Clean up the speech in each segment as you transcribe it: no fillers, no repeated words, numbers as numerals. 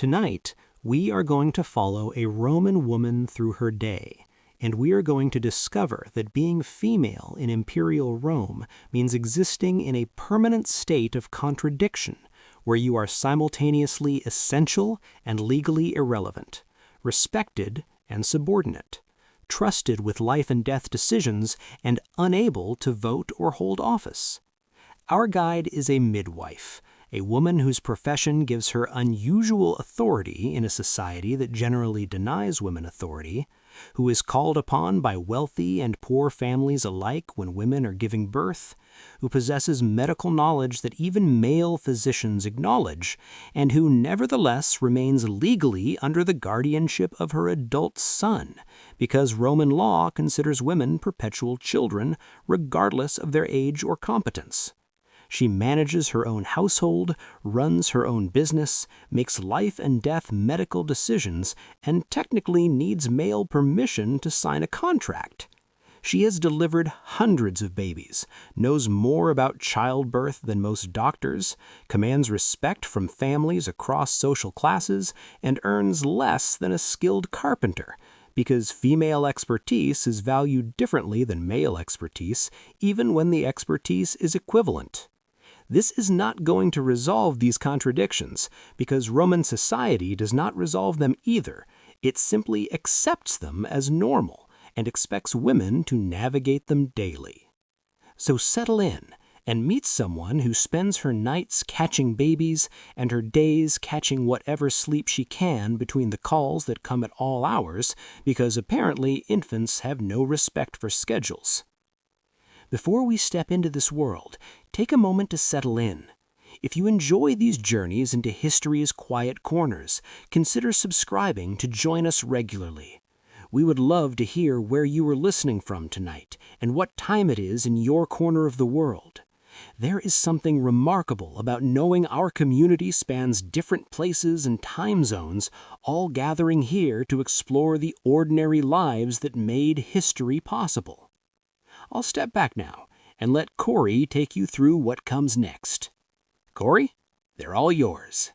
Tonight, we are going to follow a Roman woman through her day, and we are going to discover that being female in imperial Rome means existing in a permanent state of contradiction, where you are simultaneously essential and legally irrelevant, respected and subordinate, trusted with life and death decisions, and unable to vote or hold office. Our guide is a midwife, a woman whose profession gives her unusual authority in a society that generally denies women authority, who is called upon by wealthy and poor families alike when women are giving birth, who possesses medical knowledge that even male physicians acknowledge, and who nevertheless remains legally under the guardianship of her adult son, because Roman law considers women perpetual children regardless of their age or competence. She manages her own household, runs her own business, makes life and death medical decisions, and technically needs male permission to sign a contract. She has delivered hundreds of babies, knows more about childbirth than most doctors, commands respect from families across social classes, and earns less than a skilled carpenter, because female expertise is valued differently than male expertise, even when the expertise is equivalent. This is not going to resolve these contradictions, because Roman society does not resolve them either. It simply accepts them as normal and expects women to navigate them daily. So settle in and meet someone who spends her nights catching babies and her days catching whatever sleep she can between the calls that come at all hours, because apparently infants have no respect for schedules. Before we step into this world, take a moment to settle in. If you enjoy these journeys into history's quiet corners, consider subscribing to join us regularly. We would love to hear where you are listening from tonight and what time it is in your corner of the world. There is something remarkable about knowing our community spans different places and time zones, all gathering here to explore the ordinary lives that made history possible. I'll step back now and let Corey take you through what comes next. Corey, they're all yours.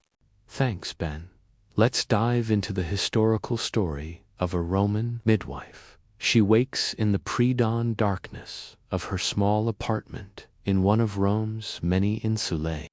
Thanks, Ben. Let's dive into the historical story of a Roman midwife. She wakes in the pre-dawn darkness of her small apartment in one of Rome's many insulae,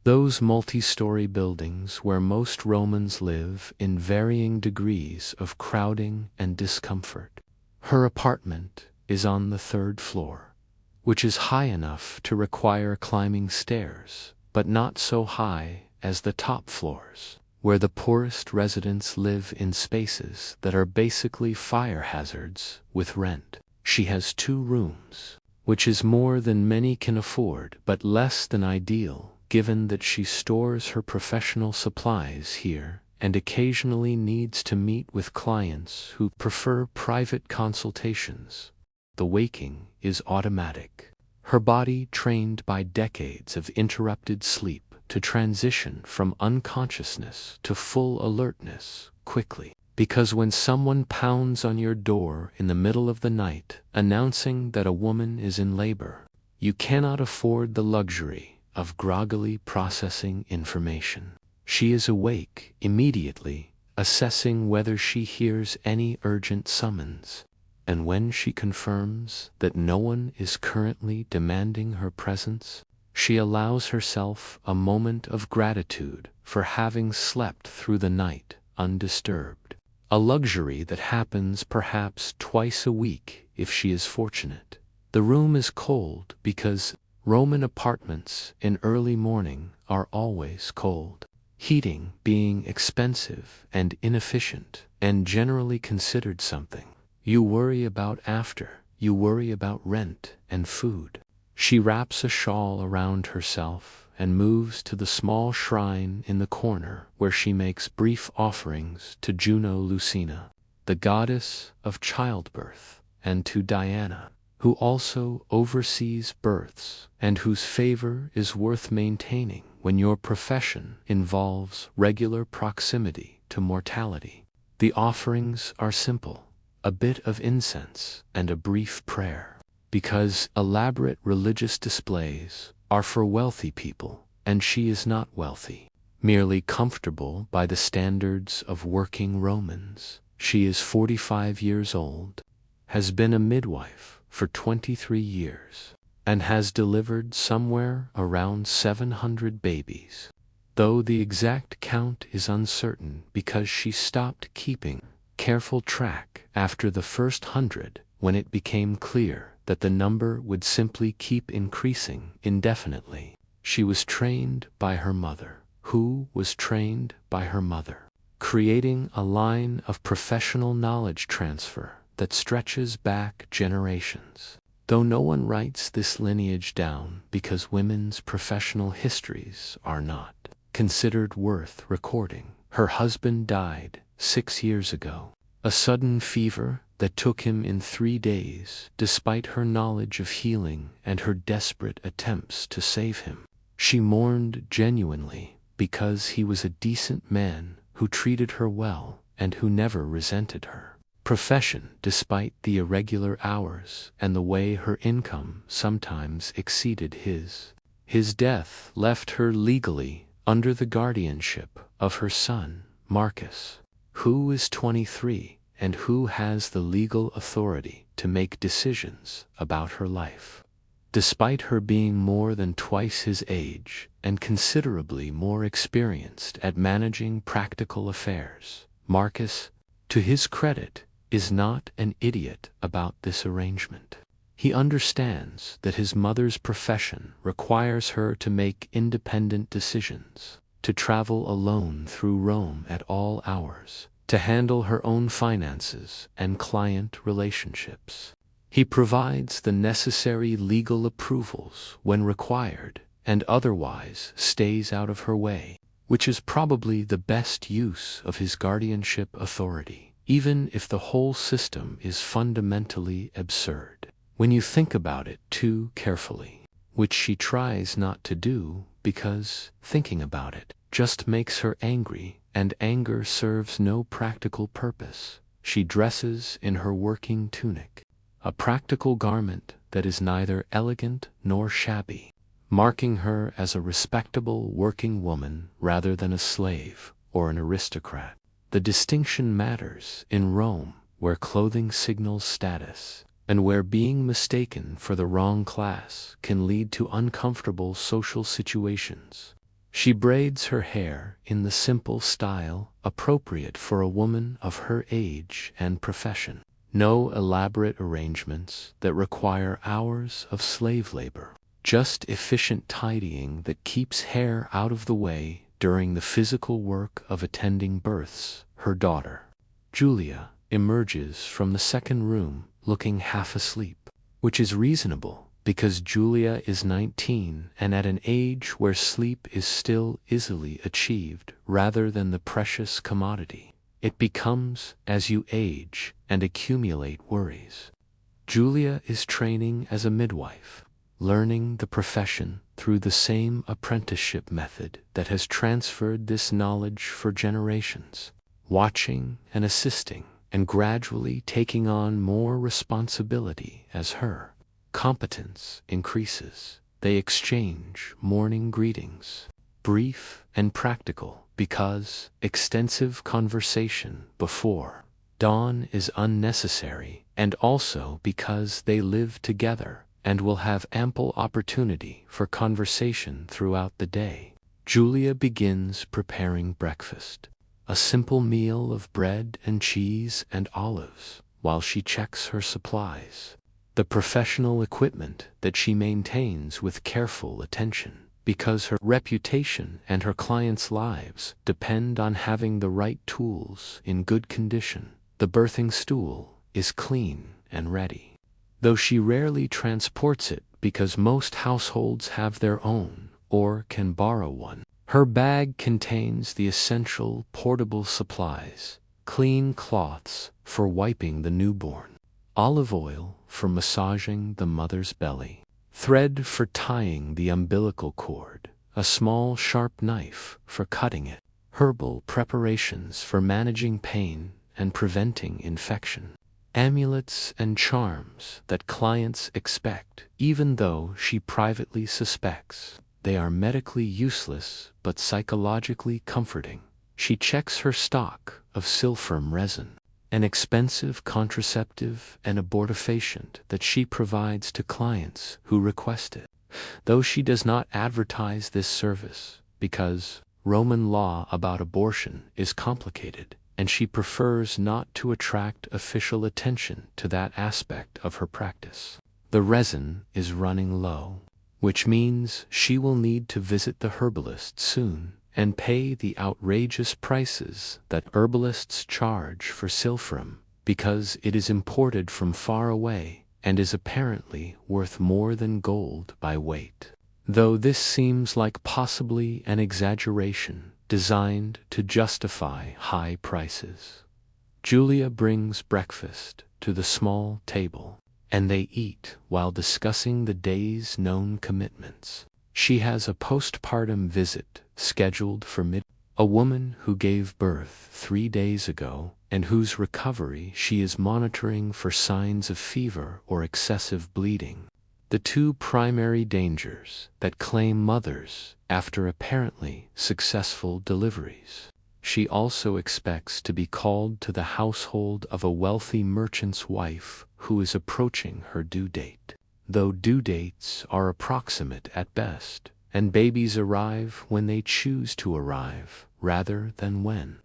those multi-story buildings where most Romans live in varying degrees of crowding and discomfort. Her apartment is on the 3rd floor, which is high enough to require climbing stairs, but not so high as the top floors, where the poorest residents live in spaces that are basically fire hazards with rent. She has 2 rooms, which is more than many can afford, but less than ideal, given that she stores her professional supplies here and occasionally needs to meet with clients who prefer private consultations. The waking is automatic, her body trained by decades of interrupted sleep to transition from unconsciousness to full alertness quickly. Because when someone pounds on your door in the middle of the night announcing that a woman is in labor, you cannot afford the luxury of groggily processing information. She is awake immediately, assessing whether she hears any urgent summons, and when she confirms that no one is currently demanding her presence, she allows herself a moment of gratitude for having slept through the night undisturbed, a luxury that happens perhaps twice a week if she is fortunate. The room is cold because Roman apartments in early morning are always cold, heating being expensive and inefficient and generally considered something you worry about after you worry about rent and food. She wraps a shawl around herself and moves to the small shrine in the corner where she makes brief offerings to Juno Lucina, the goddess of childbirth, and to Diana, who also oversees births and whose favor is worth maintaining when your profession involves regular proximity to mortality. The offerings are simple: a bit of incense and a brief prayer, because elaborate religious displays are for wealthy people, and she is not wealthy. merely comfortable by the standards of working Romans. She is 45 years old, has been a midwife for 23 years, and has delivered somewhere around 700 babies, though the exact count is uncertain because she stopped keeping careful track after the first 100 when it became clear that the number would simply keep increasing indefinitely. She was trained by her mother, who was trained by her mother, creating a line of professional knowledge transfer that stretches back generations. Though no one writes this lineage down because women's professional histories are not considered worth recording. Her husband died 6 years ago, a sudden fever that took him in 3 days, despite her knowledge of healing and her desperate attempts to save him. She mourned genuinely because he was a decent man who treated her well and who never resented her profession despite the irregular hours and the way her income sometimes exceeded his. His death left her legally under the guardianship of her son, Marcus, who is 23 and who has the legal authority to make decisions about her life. Despite her being more than twice his age and considerably more experienced at managing practical affairs, Marcus, to his credit, is not an idiot about this arrangement. He understands that his mother's profession requires her to make independent decisions, to travel alone through Rome at all hours, to handle her own finances and client relationships. He provides the necessary legal approvals when required and otherwise stays out of her way, which is probably the best use of his guardianship authority, even if the whole system is fundamentally absurd. When you think about it too carefully, which she tries not to do because thinking about it just makes her angry, and anger serves no practical purpose. She dresses in her working tunic, a practical garment that is neither elegant nor shabby, marking her as a respectable working woman rather than a slave or an aristocrat. The distinction matters in Rome, where clothing signals status, and where being mistaken for the wrong class can lead to uncomfortable social situations. She braids her hair in the simple style appropriate for a woman of her age and profession. No elaborate arrangements that require hours of slave labor, just efficient tidying that keeps hair out of the way during the physical work of attending births. Her daughter, Julia, emerges from the second room looking half asleep, which is reasonable because Julia is 19 and at an age where sleep is still easily achieved rather than the precious commodity it becomes as you age and accumulate worries. Julia is training as a midwife, learning the profession through the same apprenticeship method that has transferred this knowledge for generations, watching and assisting and gradually taking on more responsibility as her competence increases. They exchange morning greetings, brief and practical because extensive conversation before dawn is unnecessary, and also because they live together and will have ample opportunity for conversation throughout the day. Julia begins preparing breakfast, a simple meal of bread and cheese and olives, while she checks her supplies, the professional equipment that she maintains with careful attention, because her reputation and her clients' lives depend on having the right tools in good condition. The birthing stool is clean and ready, though she rarely transports it because most households have their own or can borrow one. Her bag contains the essential portable supplies: clean cloths for wiping the newborn, olive oil for massaging the mother's belly, thread for tying the umbilical cord, a small sharp knife for cutting it, herbal preparations for managing pain and preventing infection, amulets and charms that clients expect even though she privately suspects. They are medically useless but psychologically comforting. She checks her stock of silphium resin, an expensive contraceptive and abortifacient that she provides to clients who request it, though she does not advertise this service because Roman law about abortion is complicated, and she prefers not to attract official attention to that aspect of her practice. The resin is running low, which means she will need to visit the herbalist soon and pay the outrageous prices that herbalists charge for silphium because it is imported from far away and is apparently worth more than gold by weight. Though this seems like possibly an exaggeration designed to justify high prices. Julia brings breakfast to the small table, and they eat while discussing the day's known commitments. She has a postpartum visit scheduled for a woman who gave birth 3 days ago and whose recovery she is monitoring for signs of fever or excessive bleeding, the two primary dangers that claim mothers after apparently successful deliveries. She also expects to be called to the household of a wealthy merchant's wife who is approaching her due date, though due dates are approximate at best, and babies arrive when they choose to arrive rather than when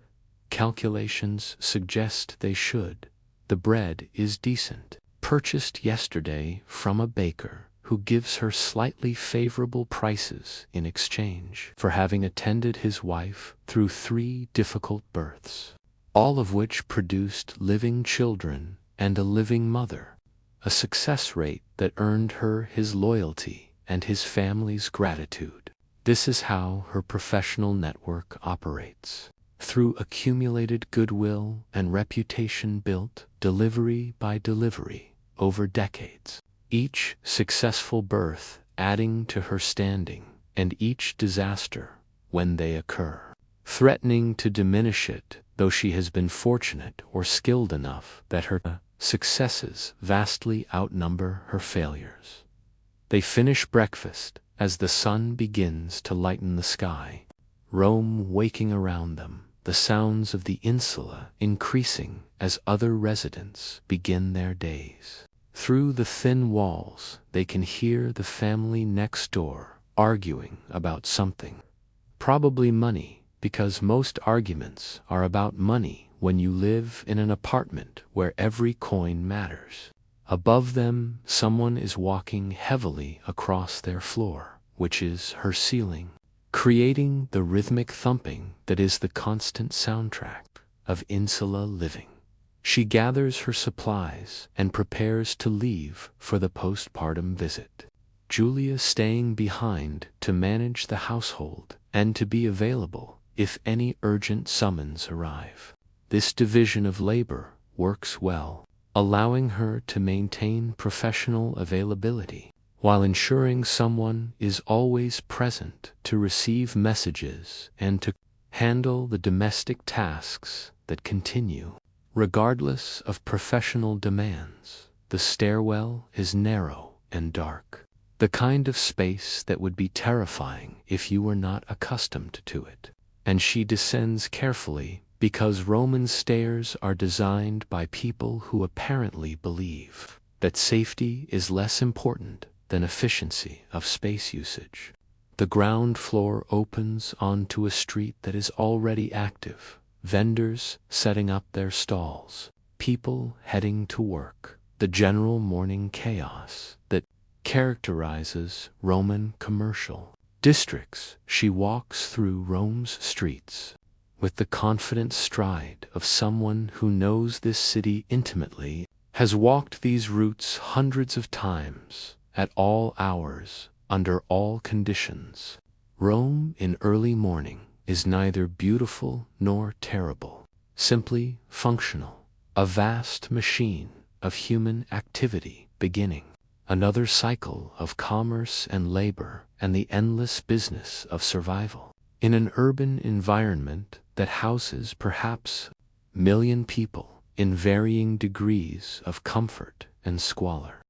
calculations suggest they should. The bread is decent, purchased yesterday from a baker who gives her slightly favorable prices in exchange for having attended his wife through 3 difficult births, all of which produced living children and a living mother, a success rate that earned her his loyalty and his family's gratitude. This is how her professional network operates, through accumulated goodwill and reputation built delivery by delivery over decades. Each successful birth adding to her standing, and each disaster, when they occur, threatening to diminish it, though she has been fortunate or skilled enough that her successes vastly outnumber her failures. They finish breakfast as the sun begins to lighten the sky, Rome waking around them, the sounds of the insula increasing as other residents begin their days. Through the thin walls, they can hear the family next door arguing about something. Probably money, because most arguments are about money when you live in an apartment where every coin matters. Above them, someone is walking heavily across their floor, which is her ceiling, creating the rhythmic thumping that is the constant soundtrack of insula living. She gathers her supplies and prepares to leave for the postpartum visit, Julia staying behind to manage the household and to be available if any urgent summons arrive. This division of labor works well, allowing her to maintain professional availability while ensuring someone is always present to receive messages and to handle the domestic tasks that continue. Regardless of professional demands, the stairwell is narrow and dark, the kind of space that would be terrifying if you were not accustomed to it. And she descends carefully because Roman stairs are designed by people who apparently believe that safety is less important than efficiency of space usage. The ground floor opens onto a street that is already active. Vendors setting up their stalls, people heading to work, the general morning chaos that characterizes Roman commercial districts. She walks through Rome's streets with the confident stride of someone who knows this city intimately, has walked these routes hundreds of times, at all hours, under all conditions. Rome in early morning is neither beautiful nor terrible, simply functional, a vast machine of human activity beginning another cycle of commerce and labor and the endless business of survival. In an urban environment that houses perhaps 1 million people in varying degrees of comfort and squalor.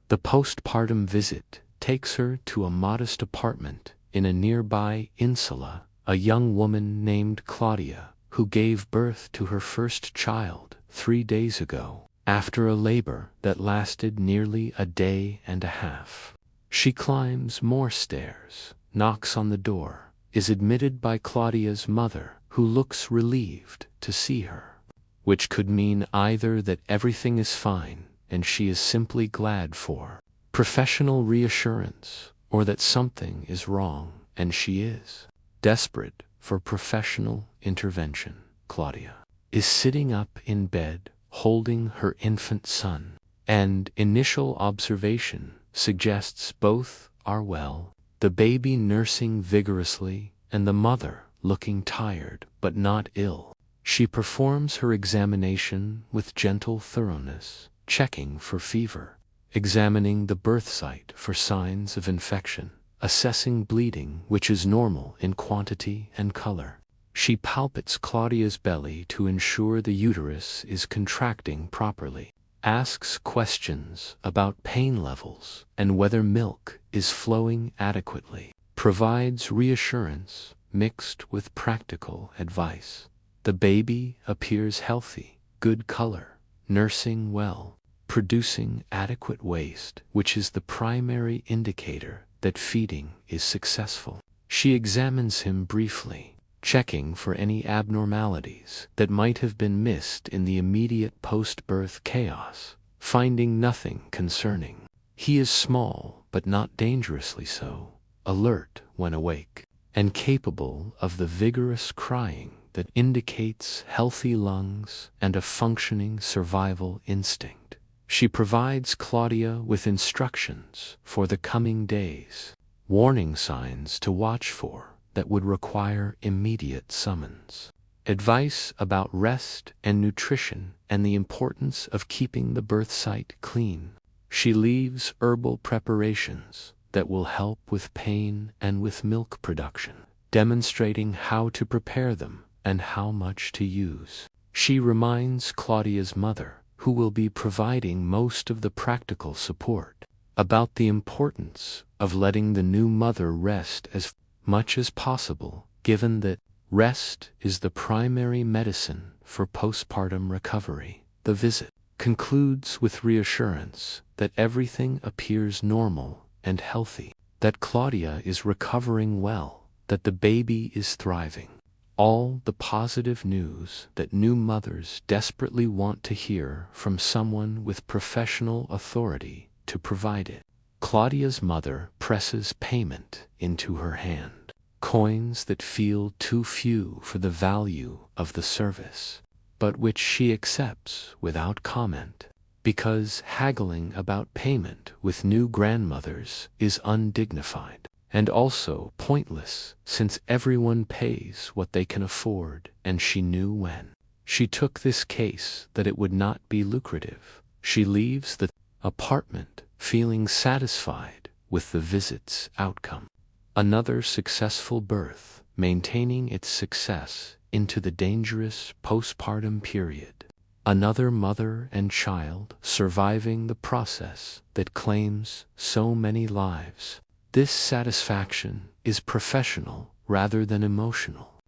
The postpartum visit takes her to a modest apartment in a nearby insula. A young woman named Claudia, who gave birth to her first child 3 days ago, after a labor that lasted nearly a day and a half. She climbs more stairs, knocks on the door, is admitted by Claudia's mother, who looks relieved to see her, which could mean either that everything is fine and she is simply glad for professional reassurance, or that something is wrong and she is desperate for professional intervention. Claudia is sitting up in bed holding her infant son, and initial observation suggests both are well, the baby nursing vigorously and the mother looking tired but not ill. She performs her examination with gentle thoroughness, checking for fever, examining the birth site for signs of infection, assessing bleeding, which is normal in quantity and color. She palpates Claudia's belly to ensure the uterus is contracting properly, asks questions about pain levels and whether milk is flowing adequately, provides reassurance mixed with practical advice. The baby appears healthy, good color, nursing well, producing adequate waste, which is the primary indicator that feeding is successful. She examines him briefly, checking for any abnormalities that might have been missed in the immediate post-birth chaos, finding nothing concerning. He is small, but not dangerously so, alert when awake, and capable of the vigorous crying that indicates healthy lungs and a functioning survival instinct. She provides Claudia with instructions for the coming days, warning signs to watch for that would require immediate summons, advice about rest and nutrition, and the importance of keeping the birth site clean. She leaves herbal preparations that will help with pain and with milk production, demonstrating how to prepare them and how much to use. She reminds Claudia's mother, who will be providing most of the practical support, about the importance of letting the new mother rest as much as possible, given that rest is the primary medicine for postpartum recovery. The visit concludes with reassurance that everything appears normal and healthy, that Claudia is recovering well, that the baby is thriving. All the positive news that new mothers desperately want to hear from someone with professional authority to provide it. Claudia's mother presses payment into her hand, coins that feel too few for the value of the service, but which she accepts without comment, because haggling about payment with new grandmothers is undignified, and also pointless, since everyone pays what they can afford, and she knew when she took this case that it would not be lucrative. She leaves the apartment feeling satisfied with the visit's outcome. Another successful birth, maintaining its success into the dangerous postpartum period. Another mother and child surviving the process that claims so many lives. This satisfaction is professional rather than emotional.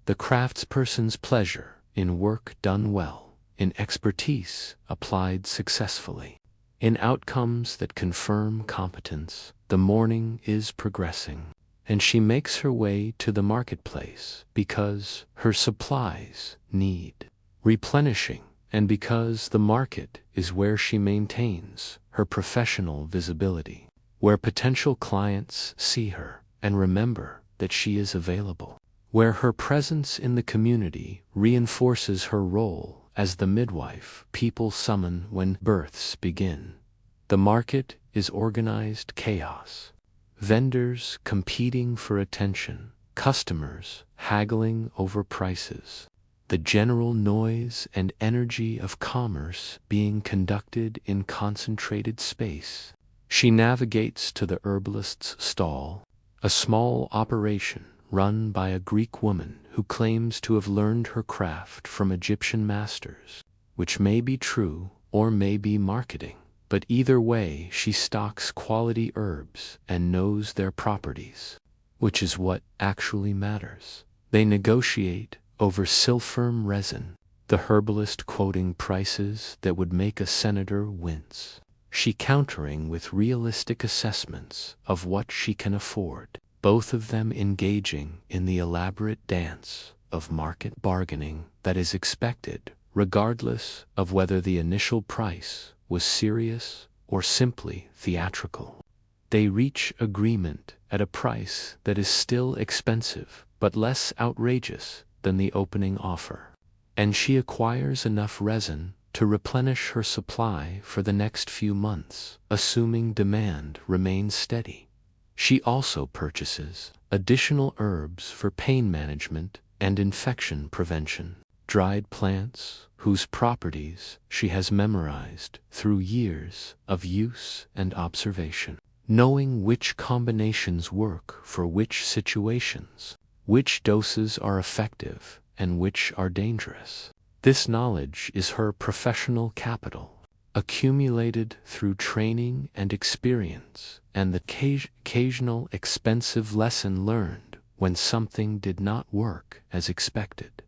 The craftsperson's pleasure in work done well, in expertise applied successfully, in outcomes that confirm competence. The morning is progressing, and she makes her way to the marketplace because her supplies need replenishing, and because the market is where she maintains her professional visibility, where potential clients see her and remember that she is available, where her presence in the community reinforces her role as the midwife people summon when births begin. The market is organized chaos, vendors competing for attention, customers haggling over prices, the general noise and energy of commerce being conducted in concentrated space. She navigates to the herbalist's stall, a small operation run by a Greek woman who claims to have learned her craft from Egyptian masters, which may be true or may be marketing. But either way, she stocks quality herbs and knows their properties, which is what actually matters. They negotiate over silphium resin, the herbalist quoting prices that would make a senator wince, she countering with realistic assessments of what she can afford, both of them engaging in the elaborate dance of market bargaining that is expected regardless of whether the initial price was serious or simply theatrical. They reach agreement at a price that is still expensive but less outrageous than the opening offer, and she acquires enough resin to replenish her supply for the next few months, assuming demand remains steady. She also purchases additional herbs for pain management and infection prevention, dried plants whose properties she has memorized through years of use and observation, knowing which combinations work for which situations, which doses are effective and which are dangerous. This knowledge is her professional capital, accumulated through training and experience, and the occasional expensive lesson learned when something did not work as expected.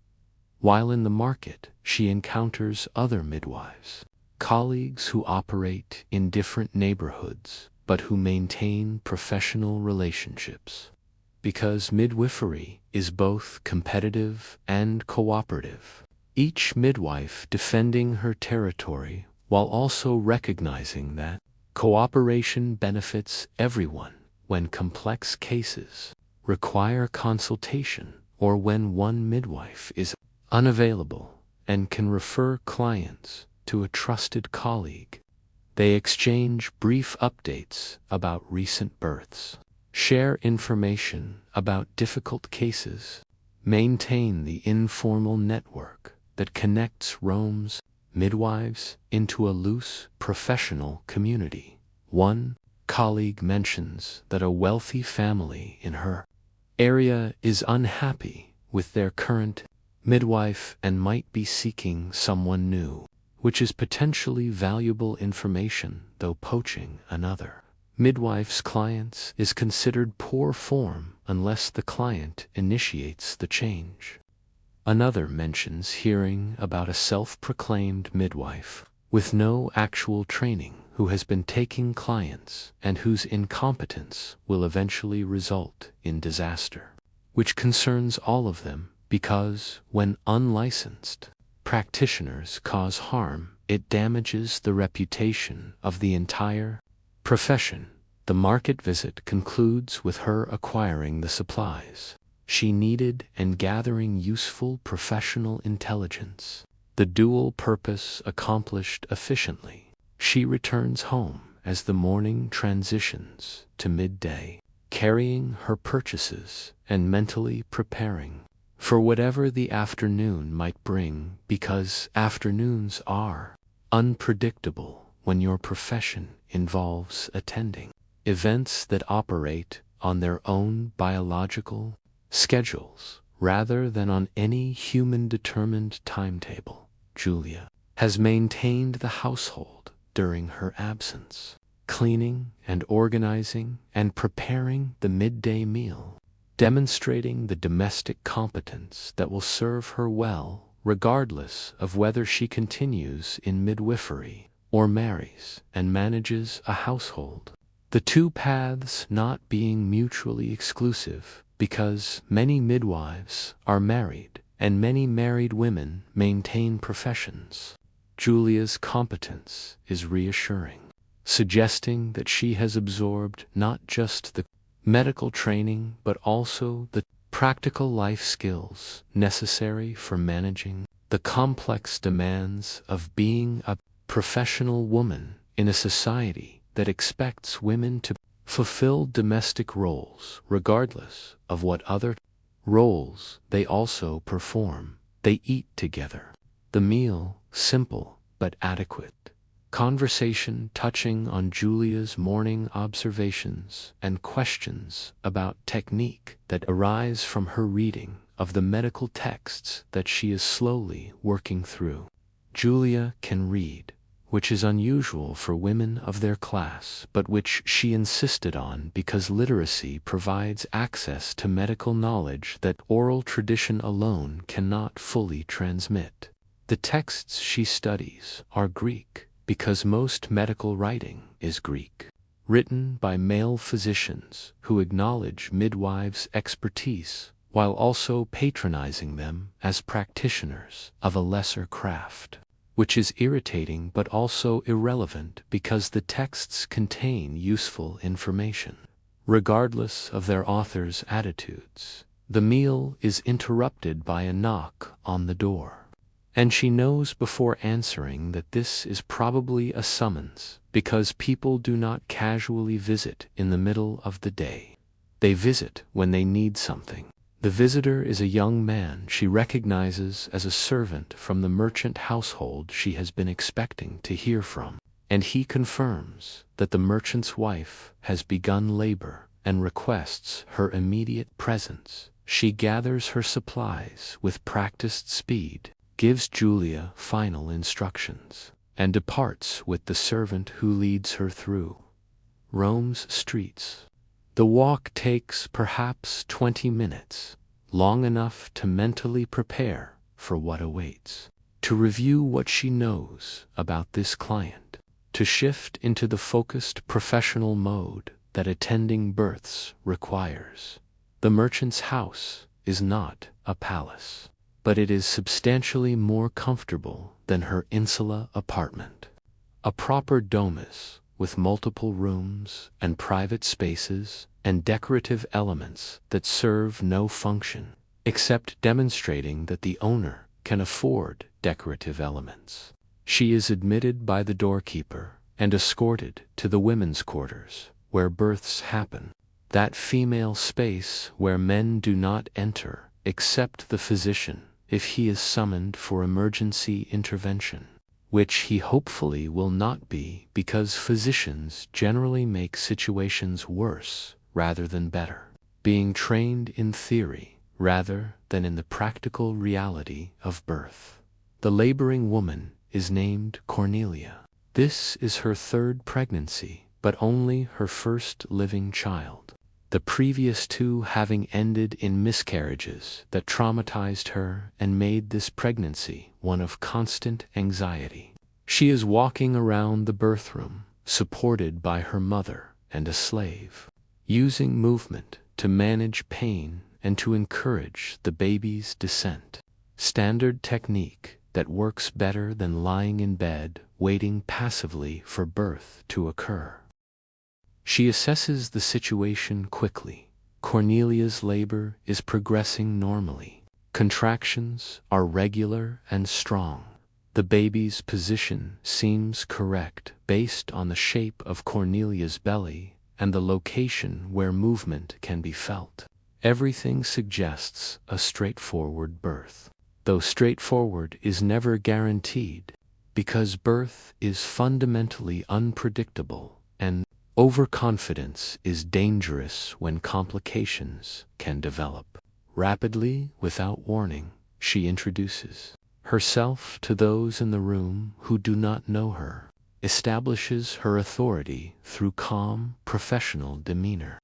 While in the market, she encounters other midwives, colleagues who operate in different neighborhoods but who maintain professional relationships. Because midwifery is both competitive and cooperative, each midwife defending her territory while also recognizing that cooperation benefits everyone when complex cases require consultation or when one midwife is unavailable and can refer clients to a trusted colleague. They exchange brief updates about recent births, share information about difficult cases, maintain the informal network that connects Rome's midwives into a loose professional community. One colleague mentions that a wealthy family in her area is unhappy with their current midwife and might be seeking someone new, which is potentially valuable information, though poaching another midwife's clients is considered poor form unless the client initiates the change. Another mentions hearing about a self-proclaimed midwife with no actual training who has been taking clients and whose incompetence will eventually result in disaster, which concerns all of them because, when unlicensed practitioners cause harm, it damages the reputation of the entire profession. The market visit concludes with her acquiring the supplies she needed and gathering useful professional intelligence. The dual purpose accomplished efficiently, she returns home as the morning transitions to midday, carrying her purchases and mentally preparing for whatever the afternoon might bring, because afternoons are unpredictable when your profession involves attending events that operate on their own biological schedules rather than on any human-determined timetable. Julia has maintained the household during her absence, cleaning and organizing and preparing the midday meal, demonstrating the domestic competence that will serve her well regardless of whether she continues in midwifery or marries and manages a household. The two paths not being mutually exclusive, because many midwives are married and many married women maintain professions. Julia's competence is reassuring, suggesting that she has absorbed not just the medical training but also the practical life skills necessary for managing the complex demands of being a professional woman in a society that expects women to fulfill domestic roles regardless of what other roles they also perform. They eat together. The meal simple but adequate. Conversation touching on Julia's morning observations and questions about technique that arise from her reading of the medical texts that she is slowly working through. Julia can read which is unusual for women of their class, but which she insisted on because literacy provides access to medical knowledge that oral tradition alone cannot fully transmit. The texts she studies are Greek, because most medical writing is Greek, written by male physicians who acknowledge midwives' expertise while also patronizing them as practitioners of a lesser craft, which is irritating but also irrelevant because the texts contain useful information. Regardless of their authors' attitudes, the meal is interrupted by a knock on the door, and she knows before answering that this is probably a summons because people do not casually visit in the middle of the day. They visit when they need something. The visitor is a young man she recognizes as a servant from the merchant household she has been expecting to hear from, and he confirms that the merchant's wife has begun labor and requests her immediate presence. She gathers her supplies with practiced speed, gives Julia final instructions, and departs with the servant who leads her through Rome's streets. The walk takes perhaps 20 minutes, long enough to mentally prepare for what awaits, to review what she knows about this client, to shift into the focused professional mode that attending births requires. The merchant's house is not a palace, but it is substantially more comfortable than her insula apartment. A proper domus with multiple rooms and private spaces and decorative elements that serve no function, except demonstrating that the owner can afford decorative elements. She is admitted by the doorkeeper and escorted to the women's quarters, where births happen, that female space where men do not enter except the physician if he is summoned for emergency intervention, which he hopefully will not be because physicians generally make situations worse rather than better, being trained in theory rather than in the practical reality of birth. The laboring woman is named Cornelia. This is her third pregnancy, but only her first living child, the previous two having ended in miscarriages that traumatized her and made this pregnancy one of constant anxiety. She is walking around the birth room, supported by her mother and a slave, using movement to manage pain and to encourage the baby's descent. Standard technique that works better than lying in bed waiting passively for birth to occur. She assesses the situation quickly. Cornelia's labor is progressing normally. Contractions are regular and strong. The baby's position seems correct based on the shape of Cornelia's belly and the location where movement can be felt. Everything suggests a straightforward birth, though straightforward is never guaranteed because birth is fundamentally unpredictable and overconfidence is dangerous when complications can develop. Rapidly, without warning, she introduces herself to those in the room who do not know her, establishes her authority through calm, professional demeanor,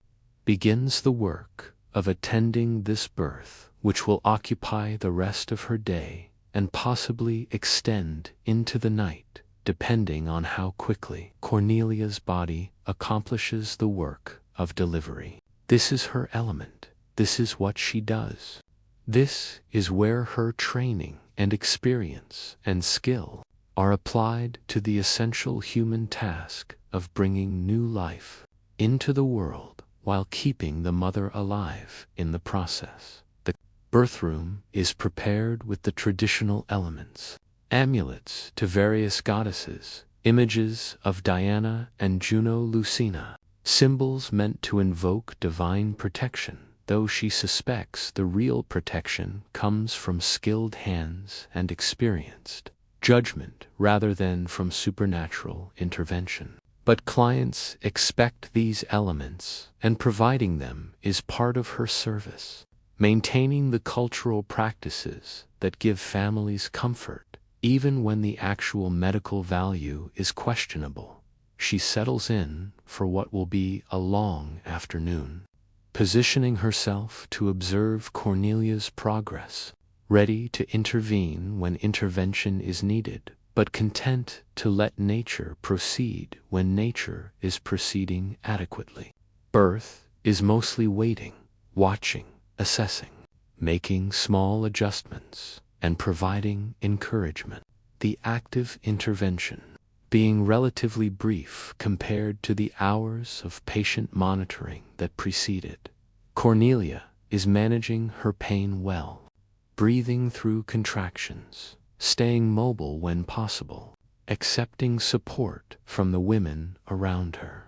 begins the work of attending this birth, which will occupy the rest of her day and possibly extend into the night, depending on how quickly Cornelia's body accomplishes the work of delivery. This is her element. This is what she does. This is where her training and experience and skill are applied to the essential human task of bringing new life into the world while keeping the mother alive in the process. The birth room is prepared with the traditional elements, amulets to various goddesses, images of Diana and Juno Lucina, symbols meant to invoke divine protection, though she suspects the real protection comes from skilled hands and experienced judgment rather than from supernatural intervention. But clients expect these elements, and providing them is part of her service. Maintaining the cultural practices that give families comfort Even when the actual medical value is questionable, she settles in for what will be a long afternoon, positioning herself to observe Cornelia's progress, ready to intervene when intervention is needed, but content to let nature proceed when nature is proceeding adequately. Birth is mostly waiting, watching, assessing, making small adjustments, and providing encouragement. The active intervention being relatively brief compared to the hours of patient monitoring that preceded. Cornelia is managing her pain well, breathing through contractions, staying mobile when possible, accepting support from the women around her.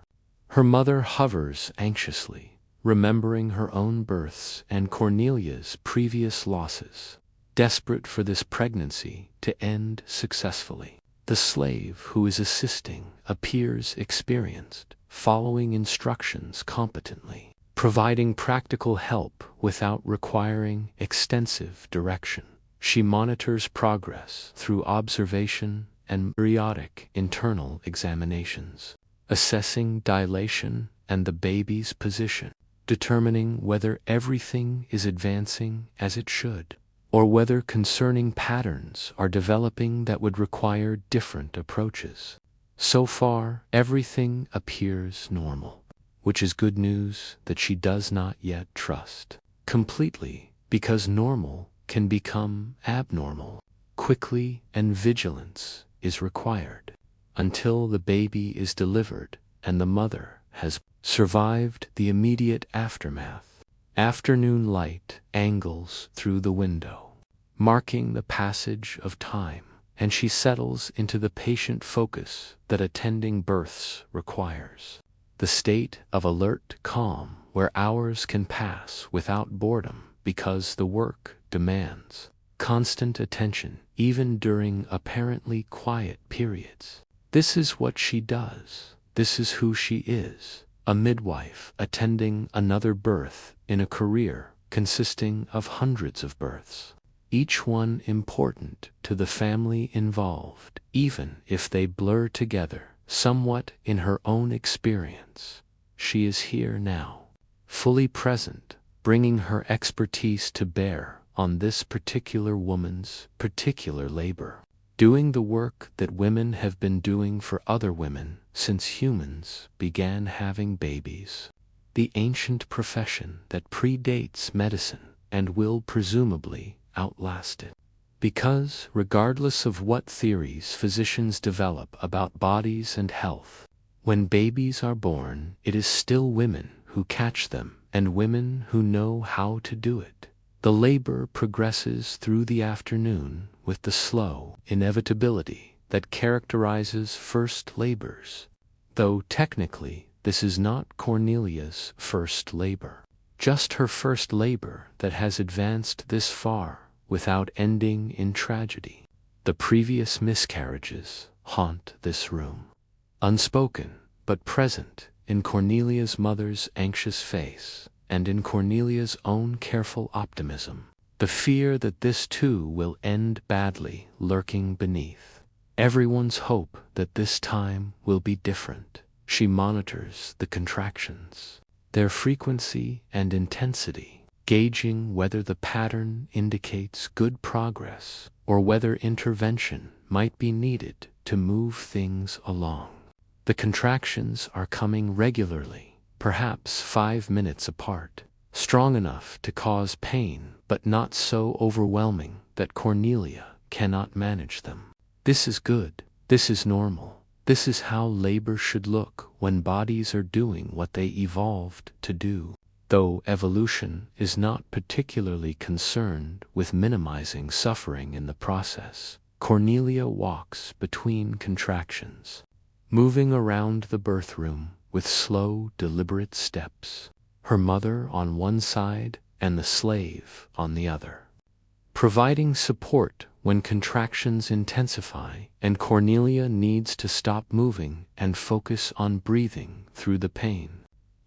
Her mother hovers anxiously, remembering her own births and Cornelia's previous losses, desperate for this pregnancy to end successfully. The slave who is assisting appears experienced, following instructions competently, providing practical help without requiring extensive direction. She monitors progress through observation and periodic internal examinations, assessing dilation and the baby's position, determining whether everything is advancing as it should, or whether concerning patterns are developing that would require different approaches. So far, everything appears normal, which is good news that she does not yet trust completely, because normal can become abnormal quickly, and vigilance is required until the baby is delivered and the mother has survived the immediate aftermath. Afternoon light angles through the window, marking the passage of time, and she settles into the patient focus that attending births requires. The state of alert calm where hours can pass without boredom because the work demands constant attention even during apparently quiet periods. This is what she does. This is who she is. A midwife attending another birth in a career consisting of hundreds of births, each one important to the family involved, even if they blur together somewhat in her own experience. She is here now, fully present, bringing her expertise to bear on this particular woman's particular labor, doing the work that women have been doing for other women since humans began having babies. The ancient profession that predates medicine and will presumably outlast it. Because, regardless of what theories physicians develop about bodies and health, when babies are born, it is still women who catch them and women who know how to do it. The labor progresses through the afternoon with the slow inevitability that characterizes first labors, though technically this is not Cornelia's first labor, just her first labor that has advanced this far without ending in tragedy. The previous miscarriages haunt this room, unspoken but present in Cornelia's mother's anxious face and in Cornelia's own careful optimism, the fear that this too will end badly lurking beneath. Everyone's hope that this time will be different. She monitors the contractions, their frequency and intensity, gauging whether the pattern indicates good progress or whether intervention might be needed to move things along. The contractions are coming regularly, perhaps 5 minutes apart, strong enough to cause pain but not so overwhelming that Cornelia cannot manage them. This is good. This is normal. This is how labor should look when bodies are doing what they evolved to do. Though evolution is not particularly concerned with minimizing suffering in the process, Cornelia walks between contractions, moving around the birth room with slow, deliberate steps, her mother on one side and the slave on the other, providing support when contractions intensify and Cornelia needs to stop moving and focus on breathing through the pain.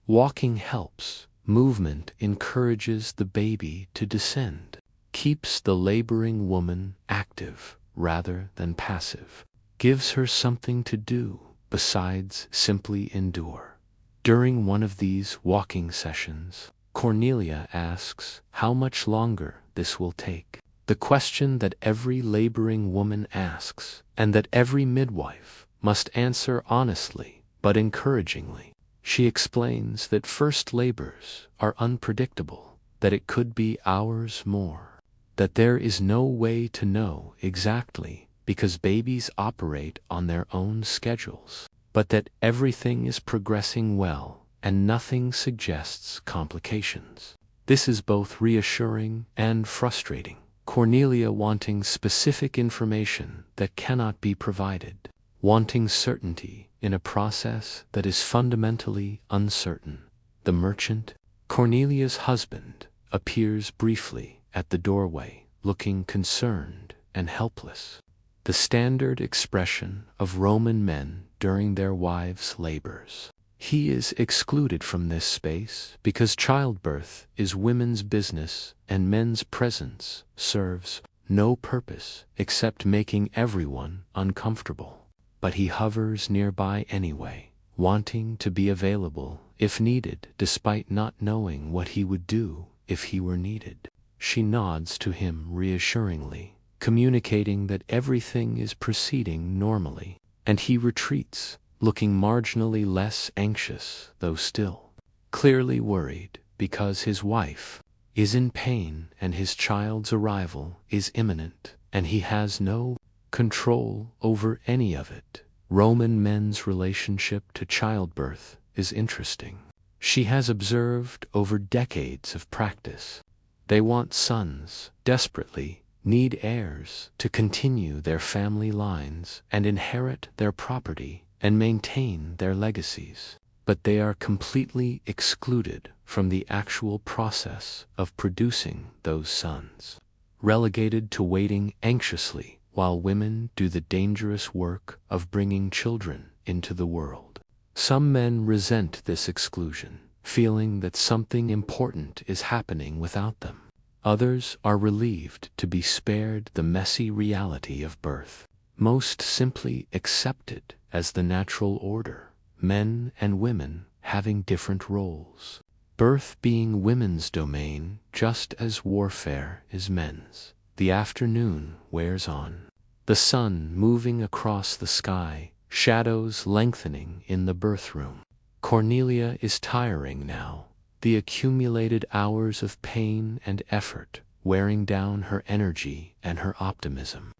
Walking helps. Movement encourages the baby to descend, keeps the laboring woman active, rather than passive, gives her something to do besides simply endure. During one of these walking sessions, Cornelia asks how much longer this will take. The question that every laboring woman asks, and that every midwife must answer honestly but encouragingly. She explains that first labors are unpredictable, that it could be hours more, that there is no way to know exactly because babies operate on their own schedules, but that everything is progressing well and nothing suggests complications. This is both reassuring and frustrating. Cornelia wanting specific information that cannot be provided, wanting certainty in a process that is fundamentally uncertain. The merchant, Cornelia's husband, appears briefly at the doorway, looking concerned and helpless. The standard expression of Roman men during their wives' labors. He is excluded from this space because childbirth is women's business and men's presence serves no purpose except making everyone uncomfortable. But he hovers nearby anyway, wanting to be available if needed despite not knowing what he would do if he were needed. She nods to him reassuringly, communicating that everything is proceeding normally, and he retreats, looking marginally less anxious, though still clearly worried because his wife is in pain and his child's arrival is imminent, and he has no control over any of it. Roman men's relationship to childbirth is interesting. She has observed over decades of practice. They want sons, desperately need heirs to continue their family lines and inherit their property and maintain their legacies, but they are completely excluded from the actual process of producing those sons, relegated to waiting anxiously while women do the dangerous work of bringing children into the world. Some men resent this exclusion, feeling that something important is happening without them. Others are relieved to be spared the messy reality of birth. Most simply accept it as the natural order, men and women having different roles. Birth being women's domain just as warfare is men's. The afternoon wears on. The sun moving across the sky, shadows lengthening in the birth room. Cornelia is tiring now, the accumulated hours of pain and effort wearing down her energy and her optimism.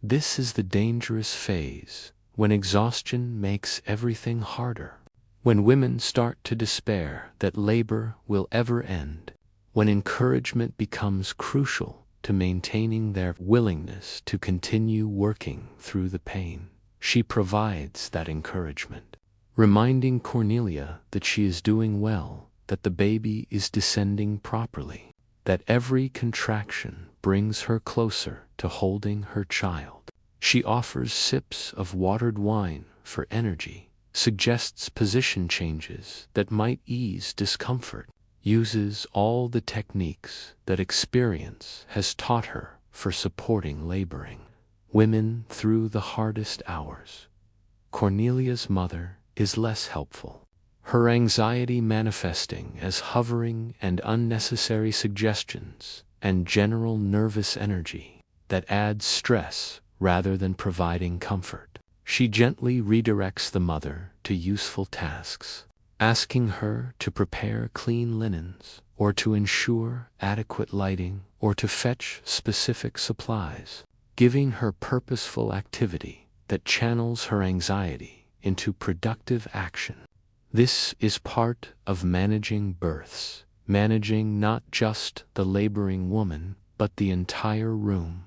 This is the dangerous phase, when exhaustion makes everything harder, when women start to despair that labor will ever end, when encouragement becomes crucial to maintaining their willingness to continue working through the pain. She provides that encouragement, reminding Cornelia that she is doing well, that the baby is descending properly, that every contraction brings her closer to holding her child. She offers sips of watered wine for energy, suggests position changes that might ease discomfort, uses all the techniques that experience has taught her for supporting laboring women through the hardest hours. Cornelia's mother is less helpful, her anxiety manifesting as hovering and unnecessary suggestions and general nervous energy that adds stress rather than providing comfort. She gently redirects the mother to useful tasks, asking her to prepare clean linens, or to ensure adequate lighting, or to fetch specific supplies, giving her purposeful activity that channels her anxiety into productive action. This is part of managing births, managing not just the laboring woman, but the entire room,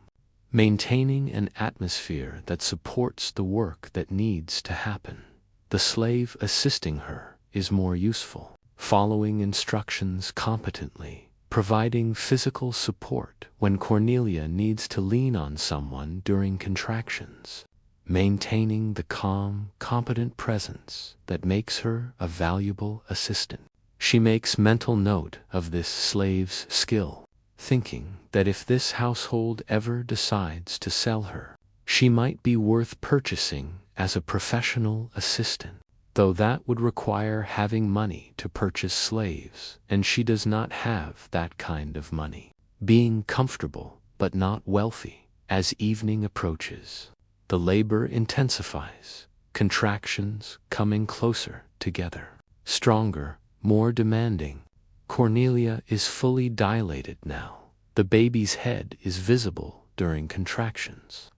maintaining an atmosphere that supports the work that needs to happen. The slave assisting her is more useful, following instructions competently, providing physical support when Cornelia needs to lean on someone during contractions, maintaining the calm, competent presence that makes her a valuable assistant. She makes mental note of this slave's skill, thinking that if this household ever decides to sell her, She might be worth purchasing as a professional assistant, though that would require having money to purchase slaves, and she does not have that kind of money. Being comfortable, but not wealthy. As evening approaches, the labor intensifies, contractions coming closer together, stronger, more demanding. Cornelia is fully dilated now. The baby's head is visible during contractions.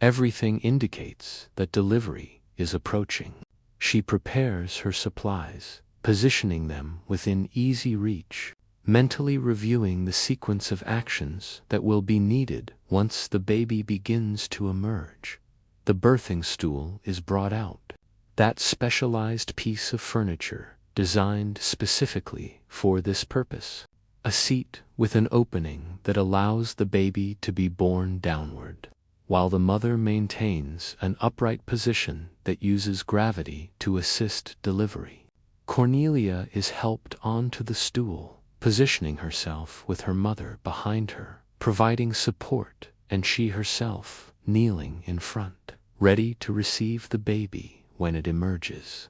Everything indicates that delivery is approaching. She prepares her supplies, positioning them within easy reach, mentally reviewing the sequence of actions that will be needed once the baby begins to emerge. The birthing stool is brought out, that specialized piece of furniture designed specifically for this purpose. A seat with an opening that allows the baby to be borne downward, while the mother maintains an upright position that uses gravity to assist delivery. Cornelia is helped onto the stool, positioning herself with her mother behind her, providing support, and she herself kneeling in front, ready to receive the baby when it emerges.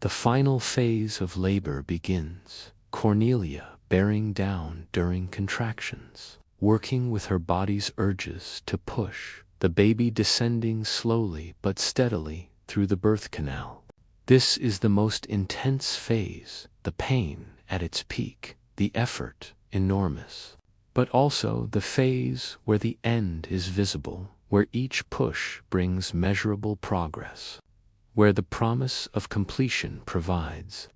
The final phase of labor begins, Cornelia bearing down during contractions, working with her body's urges to push, the baby descending slowly but steadily through the birth canal. This is the most intense phase, the pain at its peak, the effort enormous, but also the phase where the end is visible, where each push brings measurable progress, where the promise of completion provides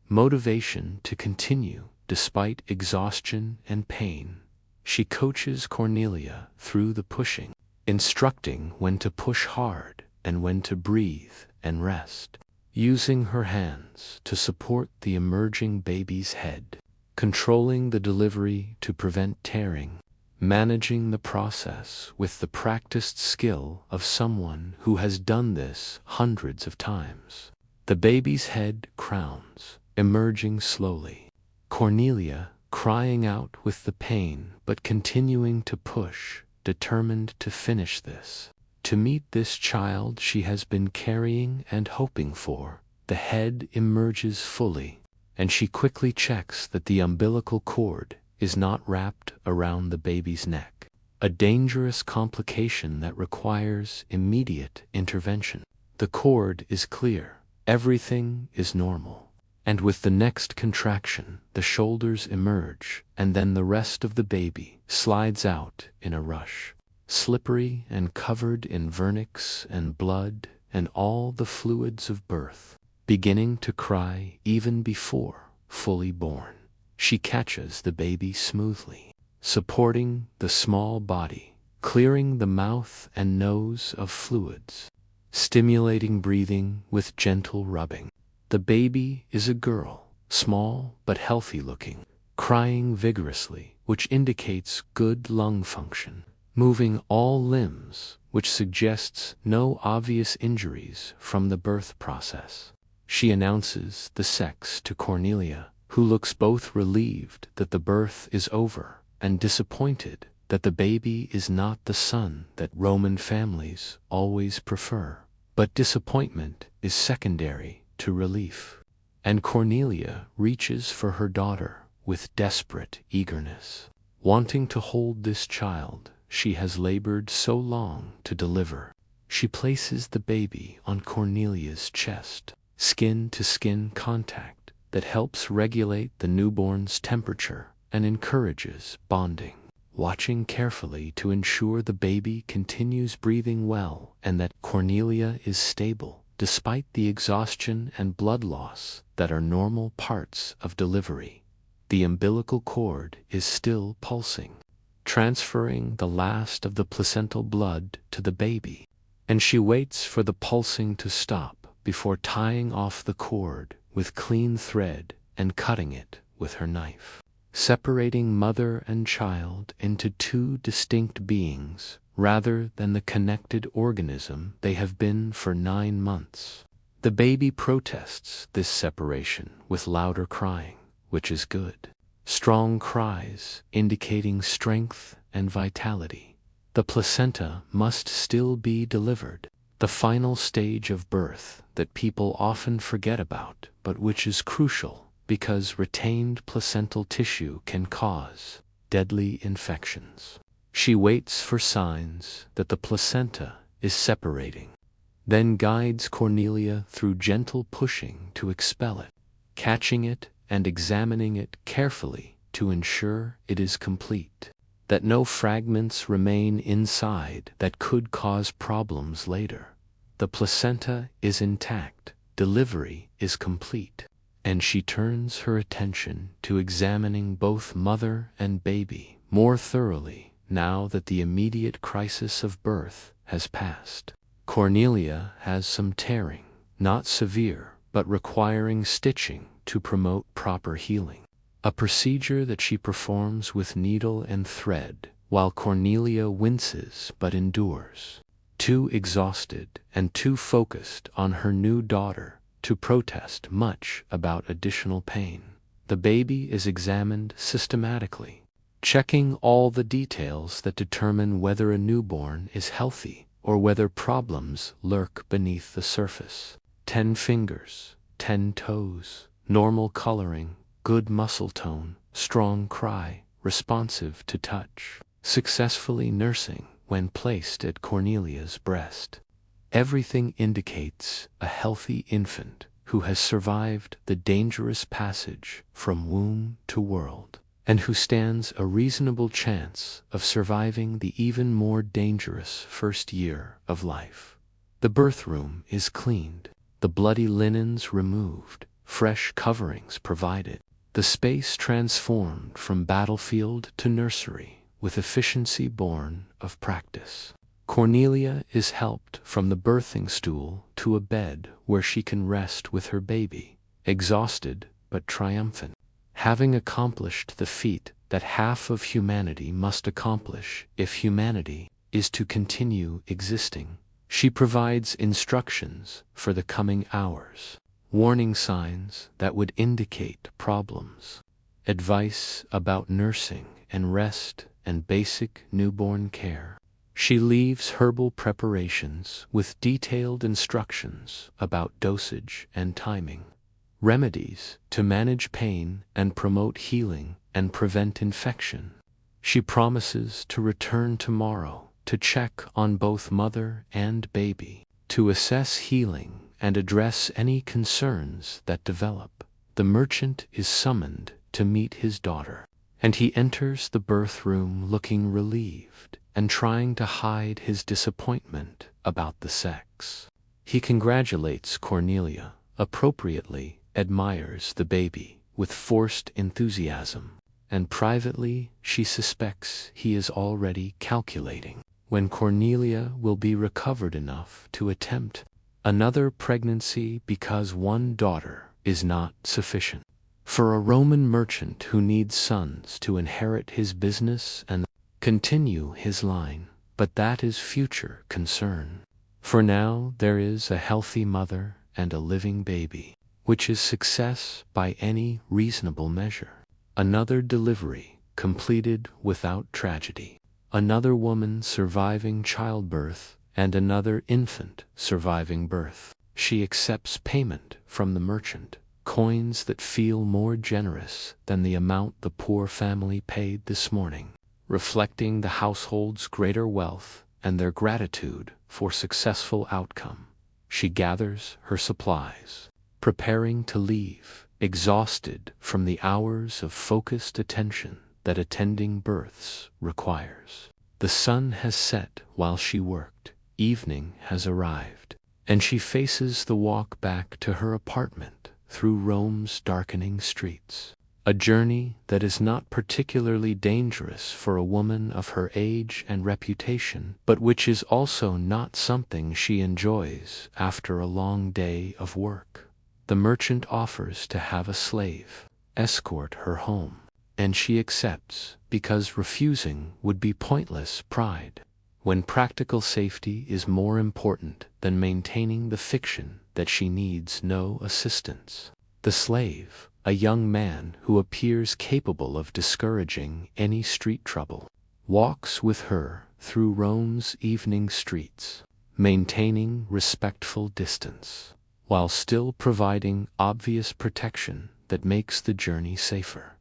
motivation to continue despite exhaustion and pain. She coaches Cornelia through the pushing, instructing when to push hard and when to breathe and rest, using her hands to support the emerging baby's head, controlling the delivery to prevent tearing, managing the process with the practiced skill of someone who has done this hundreds of times. The baby's head crowns, emerging slowly. Cornelia crying out with the pain but continuing to push, determined to finish this. To meet this child she has been carrying and hoping for, the head emerges fully, and she quickly checks that the umbilical cord is not wrapped around the baby's neck, a dangerous complication that requires immediate intervention. The cord is clear, everything is normal. And with the next contraction, the shoulders emerge, and then the rest of the baby slides out in a rush, slippery and covered in vernix and blood and all the fluids of birth, beginning to cry even before fully born. She catches the baby smoothly, supporting the small body, clearing the mouth and nose of fluids, stimulating breathing with gentle rubbing. The baby is a girl, small but healthy looking, crying vigorously, which indicates good lung function, moving all limbs, which suggests no obvious injuries from the birth process. She announces the sex to Cornelia, who looks both relieved that the birth is over and disappointed that the baby is not the son that Roman families always prefer. But disappointment is secondary to relief, and Cornelia reaches for her daughter with desperate eagerness, wanting to hold this child she has labored so long to deliver. She places the baby on Cornelia's chest, skin-to-skin contact that helps regulate the newborn's temperature and encourages bonding, watching carefully to ensure the baby continues breathing well and that Cornelia is stable, despite the exhaustion and blood loss that are normal parts of delivery. The umbilical cord is still pulsing, transferring the last of the placental blood to the baby, and she waits for the pulsing to stop before tying off the cord with clean thread and cutting it with her knife, separating mother and child into two distinct beings rather than the connected organism they have been for 9 months. The baby protests this separation with louder crying, which is good. Strong cries indicating strength and vitality. the placenta must still be delivered, the final stage of birth that people often forget about, but which is crucial because retained placental tissue can cause deadly infections. She waits for signs that the placenta is separating, then guides Cornelia through gentle pushing to expel it, catching it and examining it carefully to ensure it is complete, that no fragments remain inside that could cause problems later. The placenta is intact, delivery is complete, and she turns her attention to examining both mother and baby more thoroughly now that the immediate crisis of birth has passed. Cornelia has some tearing, not severe, but requiring stitching to promote proper healing, a procedure that she performs with needle and thread, while Cornelia winces but endures, too exhausted and too focused on her new daughter to protest much about additional pain. The baby is examined systematically, checking all the details that determine whether a newborn is healthy or whether problems lurk beneath the surface. 10 fingers, 10 toes, normal coloring, good muscle tone, strong cry, responsive to touch, successfully nursing when placed at Cornelia's breast. Everything indicates a healthy infant who has survived the dangerous passage from womb to world, and who stands a reasonable chance of surviving the even more dangerous first year of life. The birth room is cleaned, the bloody linens removed, fresh coverings provided, the space transformed from battlefield to nursery with efficiency born of practice. Cornelia is helped from the birthing stool to a bed where she can rest with her baby, exhausted but triumphant, having accomplished the feat that half of humanity must accomplish if humanity is to continue existing. She provides instructions for the coming hours, warning signs that would indicate problems, advice about nursing and rest and basic newborn care. She leaves herbal preparations with detailed instructions about dosage and timing, remedies to manage pain and promote healing and prevent infection. She promises to return tomorrow to check on both mother and baby, to assess healing and address any concerns that develop. The merchant is summoned to meet his daughter, and he enters the birth room looking relieved and trying to hide his disappointment about the sex. He congratulates Cornelia, appropriately admires the baby with forced enthusiasm, and privately she suspects he is already calculating when Cornelia will be recovered enough to attempt another pregnancy, because one daughter is not sufficient. For a Roman merchant who needs sons to inherit his business and continue his line, but that is future concern. For now there is a healthy mother and a living baby, which is success by any reasonable measure. Another delivery completed without tragedy, another woman surviving childbirth, and another infant surviving birth. She accepts payment from the merchant, coins that feel more generous than the amount the poor family paid this morning, reflecting the household's greater wealth and their gratitude for successful outcome. She gathers her supplies, preparing to leave, exhausted from the hours of focused attention that attending births requires. The sun has set while she worked, evening has arrived, and she faces the walk back to her apartment through Rome's darkening streets. A journey that is not particularly dangerous for a woman of her age and reputation, but which is also not something she enjoys after a long day of work. The merchant offers to have a slave escort her home, and she accepts because refusing would be pointless pride, when practical safety is more important than maintaining the fiction that she needs no assistance. The slave, a young man who appears capable of discouraging any street trouble, walks with her through Rome's evening streets, maintaining respectful distance, while still providing obvious protection that makes the journey safer.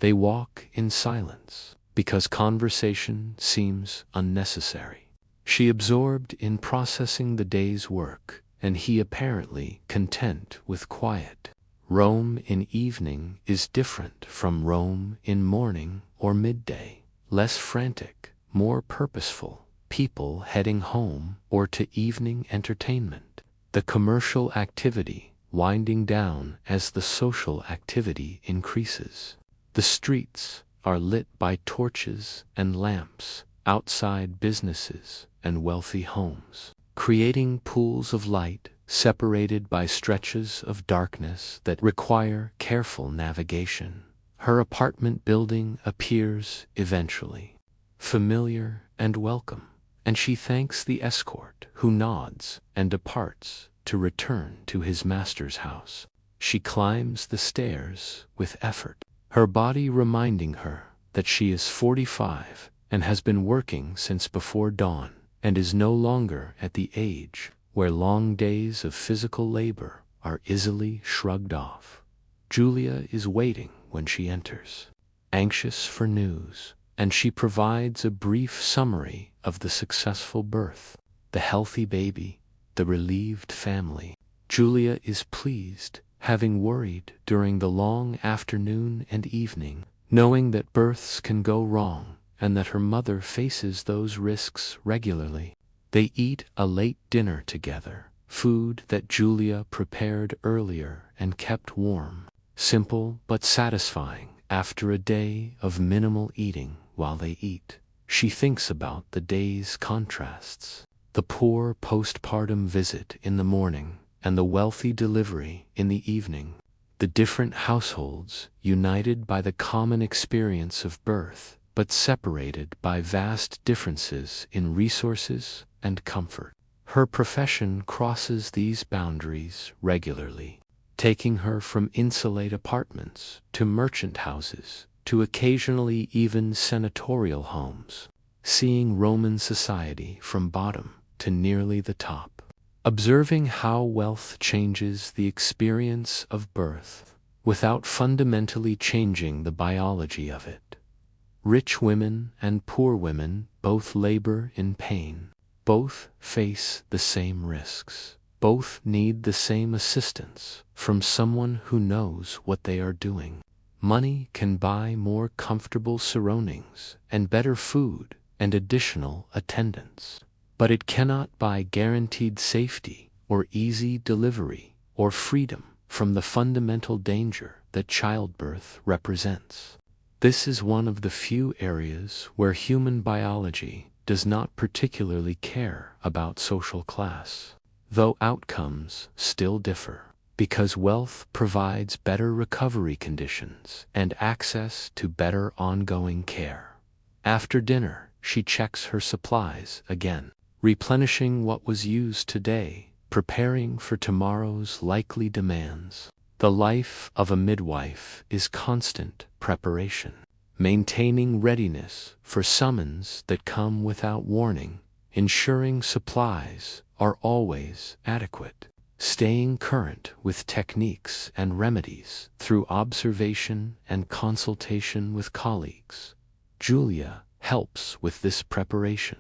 They walk in silence, because conversation seems unnecessary. She absorbed in processing the day's work, and he apparently content with quiet. Rome in evening is different from Rome in morning or midday, less frantic, more purposeful, people heading home or to evening entertainment, the commercial activity winding down as the social activity increases. The streets are lit by torches and lamps outside businesses and wealthy homes, creating pools of light separated by stretches of darkness that require careful navigation. Her apartment building appears eventually, familiar and welcome, and she thanks the escort, who nods and departs to return to his master's house. She climbs the stairs with effort, her body reminding her that she is 45 and has been working since before dawn, and is no longer at the age where long days of physical labor are easily shrugged off. Julia is waiting when she enters, anxious for news, and she provides a brief summary of the successful birth, the healthy baby, the relieved family. Julia is pleased, having worried during the long afternoon and evening, knowing that births can go wrong and that her mother faces those risks regularly. They eat a late dinner together, food that Julia prepared earlier and kept warm, simple but satisfying after a day of minimal eating. While they eat, she thinks about the day's contrasts, the poor postpartum visit in the morning and the wealthy delivery in the evening, the different households united by the common experience of birth, but separated by vast differences in resources and comfort. Her profession crosses these boundaries regularly, taking her from insulate apartments to merchant houses to occasionally even senatorial homes, seeing Roman society from bottom to nearly the top, observing how wealth changes the experience of birth without fundamentally changing the biology of it. Rich women and poor women both labor in pain, both face the same risks, both need the same assistance from someone who knows what they are doing. Money can buy more comfortable surroundings and better food and additional attendance, but it cannot buy guaranteed safety or easy delivery or freedom from the fundamental danger that childbirth represents. This is one of the few areas where human biology does not particularly care about social class, though outcomes still differ, because wealth provides better recovery conditions and access to better ongoing care. After dinner, she checks her supplies again, replenishing what was used today, preparing for tomorrow's likely demands. The life of a midwife is constant preparation, maintaining readiness for summons that come without warning, ensuring supplies are always adequate, staying current with techniques and remedies through observation and consultation with colleagues. Julia helps with this preparation,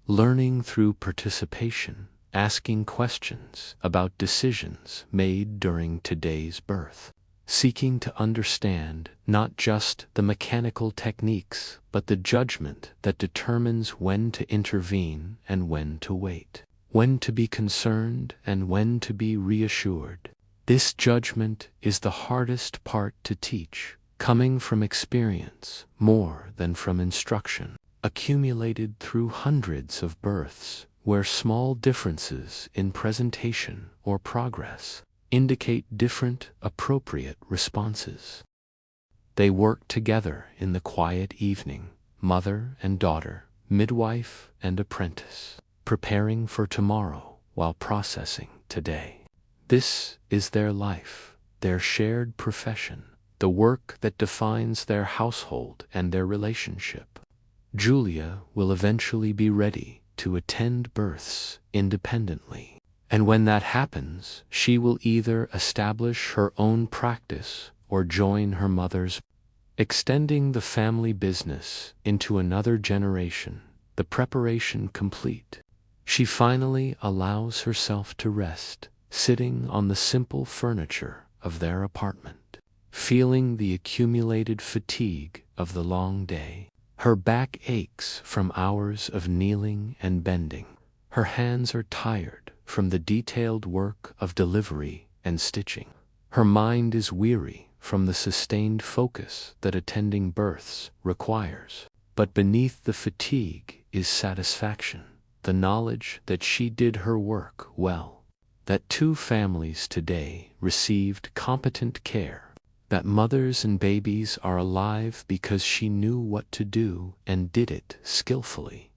learning through participation, asking questions about decisions made during today's birth, seeking to understand not just the mechanical techniques but the judgment that determines when to intervene and when to wait, when to be concerned and when to be reassured. This judgment is the hardest part to teach, coming from experience more than from instruction, accumulated through hundreds of births, where small differences in presentation or progress indicate different appropriate responses. They work together in the quiet evening, mother and daughter, midwife and apprentice, preparing for tomorrow while processing today. This is their life, their shared profession, the work that defines their household and their relationship. Julia will eventually be ready to attend births independently. And when that happens, she will either establish her own practice or join her mother's, extending the family business into another generation, the preparation complete. She finally allows herself to rest, sitting on the simple furniture of their apartment, feeling the accumulated fatigue of the long day. Her back aches from hours of kneeling and bending. Her hands are tired from the detailed work of delivery and stitching. Her mind is weary from the sustained focus that attending births requires. But beneath the fatigue is satisfaction, the knowledge that she did her work well, that 2 families today received competent care, that mothers and babies are alive because she knew what to do and did it skillfully.